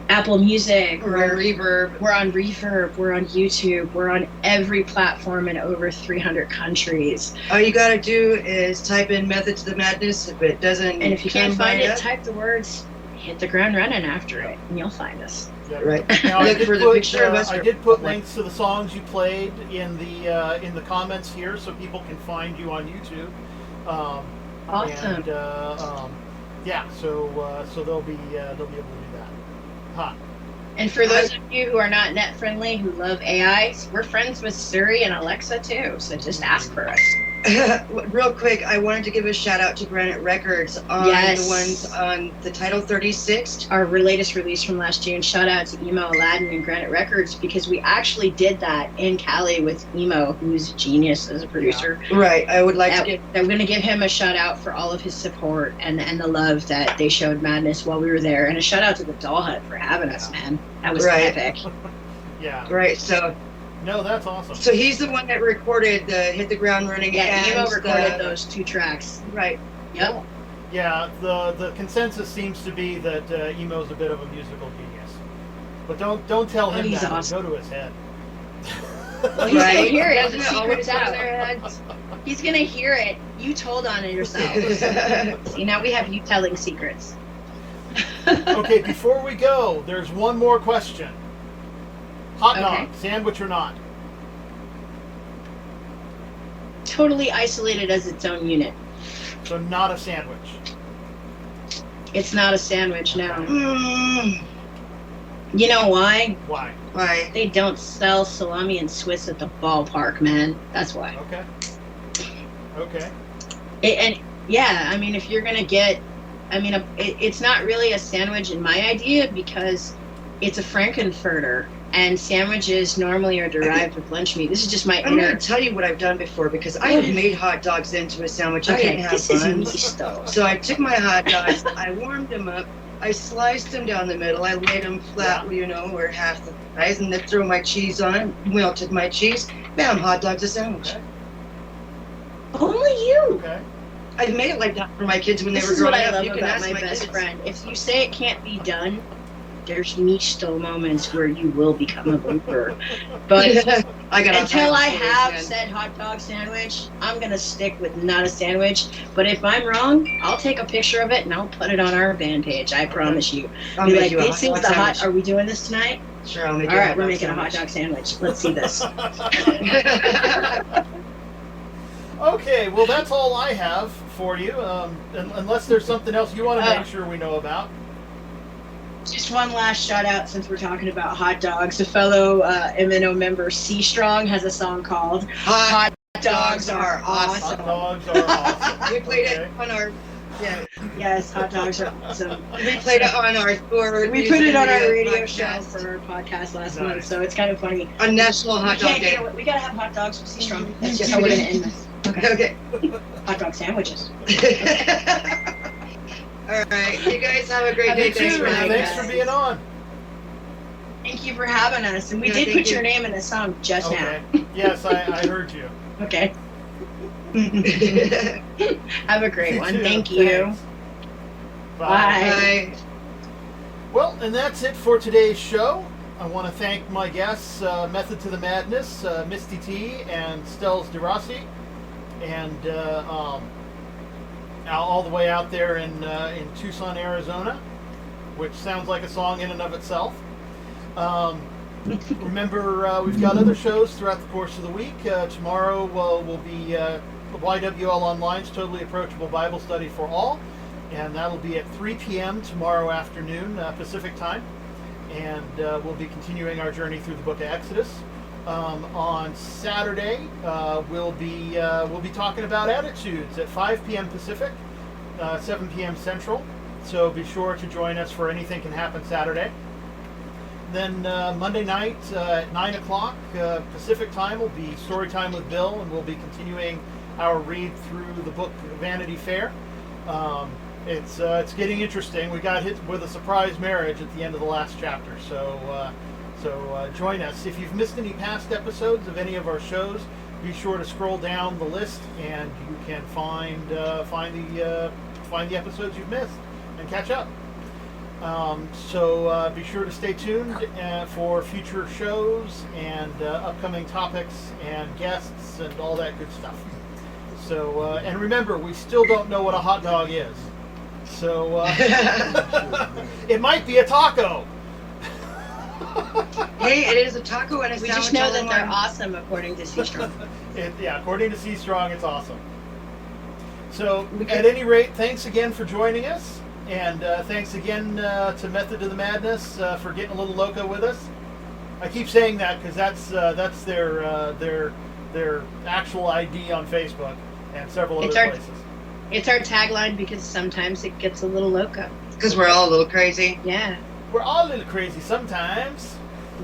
Apple Music. Or on Reverb. We're on Reverb. We're on YouTube. We're on every platform in over 300 countries. All you gotta do is type in Method to the Madness. If it doesn't, And if you can't come find by it, up, type the words, hit the ground running after it, and you'll find us. Yeah. Right. Now, Look for the picture of us. I did put links to the songs you played in the comments here, so people can find you on YouTube. Awesome. And, so they'll be able to do that. Huh. And for those of you who are not net friendly, who love AI, we're friends with Siri and Alexa too. So just ask for us. Real quick, I wanted to give a shout out to Granite Records on Yes. the ones on the Title 36. Our latest release from last June. Shout out to Emo Aladdin and Granite Records because we actually did that in Cali with Emo, who's a genius as a producer. Right. I would like to give. I'm going to give him a shout out for all of his support and the love that they showed Madness while we were there, and a shout out to the Doll Hut for having us, man. That was Right. epic. Yeah. Right. So No, that's awesome. he's the one that recorded the Hit the Ground Running. Yeah, and Emo recorded those 2 tracks. Right. Yep. Yeah, the consensus seems to be that Emo's a bit of a musical genius. But don't tell him he's that. awesome. Go to his head. Well, he's gonna hear it. Doesn't The it always secret's out. go their heads? He's gonna hear it. You told on it yourself. See, now we have you telling secrets. Okay, before we go, there's one more question. Hot dog, Okay. sandwich or not? Totally isolated as its own unit. So not a sandwich. It's not a sandwich, no. Mm, You know why? Why? why? They don't sell salami and Swiss at the ballpark, man. That's why. Okay. Okay. And yeah, I mean, if you're gonna get, it's not really a sandwich in my idea because it's a Frankenfurter, and sandwiches normally are derived with lunch meat. This is just my I'm going inner. to tell you what I've done before because I have made hot dogs into a sandwich. I Okay, didn't have this is buns. Misto. So I took my hot dogs, I warmed them up, I sliced them down the middle, I laid them flat, or half the size, and then threw my cheese on it, melted my cheese, bam, hot dog's a sandwich. Okay. Only you. Okay. I've made it like that for my kids when This they were is what growing I up. love You can about ask my best kids. friend. If you say it can't be done, there's Misto moments where you will become a blooper. But I got until I all kinds of have stories, man. said hot dog sandwich, I'm gonna stick with not a sandwich. But if I'm wrong, I'll take a picture of it and I'll put it on our band page. I promise you. I'll Be make like, you a this is hot the dog hot. sandwich. Are we doing this tonight? Sure, I'll make All you a right, hot we're dog making a hot sandwich. dog sandwich. Let's see this. Okay, well that's all I have for you. Unless there's something else you want to make sure we know about. Just one last shout out since we're talking about hot dogs. A fellow MNO member, C Strong, has a song called Hot Hot Dogs Are Hot Awesome. dogs are awesome. We played Okay. it on our Yeah. Yes, hot dogs are awesome. We played it on our tour. We put it on our radio podcast. show for our podcast last Nice. month, so it's kind of funny. On National We Hot Dog can't, Day. we gotta have hot dogs with C Strong. That's just how we're gonna end this. Okay. Hot dog sandwiches. All right. You guys have a great Have day. a Thanks great for, night, thanks for guys. being on. Thank you for having us, and we Yeah, did thank put you. your name in the song just Okay. Yes, I heard you. now. Okay. Have a great You one. too. Thank you. Thanks. Bye. Bye. Bye. Well, and that's it for today's show. I want to thank my guests, Method to the Madness, Misty T, and Stells DeRossi, and all the way out there in Tucson, Arizona, which sounds like a song in and of itself. Remember, we've got other shows throughout the course of the week. Tomorrow will be YWL Online's Totally Approachable Bible Study for All, and that'll be at 3 p.m. tomorrow afternoon, Pacific time. And we'll be continuing our journey through the book of Exodus. On Saturday, we'll be talking about attitudes at 5 p.m. Pacific, 7 p.m. Central. So be sure to join us for Anything Can Happen Saturday. Then Monday night at 9 o'clock Pacific time will be Story Time with Bill, and we'll be continuing our read through the book Vanity Fair. It's getting interesting. We got hit with a surprise marriage at the end of the last chapter, so join us. If you've missed any past episodes of any of our shows, be sure to scroll down the list, and you can find the episodes you've missed and catch up. So be sure to stay tuned for future shows and upcoming topics and guests and all that good stuff. So and remember, we still don't know what a hot dog is. So it might be a taco. Hey, it is a taco and a We sandwich. just know all that in they're one. awesome according to C Strong. According to C Strong, it's awesome. So Okay. at any rate, thanks again for joining us, and thanks again to Method to the Madness for getting a little loco with us. I keep saying that because that's their actual ID on Facebook and several It's other our- places. It's our tagline because sometimes it gets a little loco. Because we're all a little crazy. Yeah. We're all a little crazy sometimes.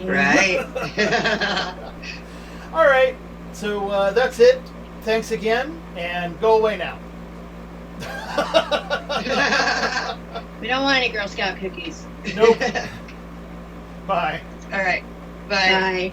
Right. All right, so that's it. Thanks again, and go away now. We don't want any Girl Scout cookies. Nope. Bye. All right. Bye. Bye.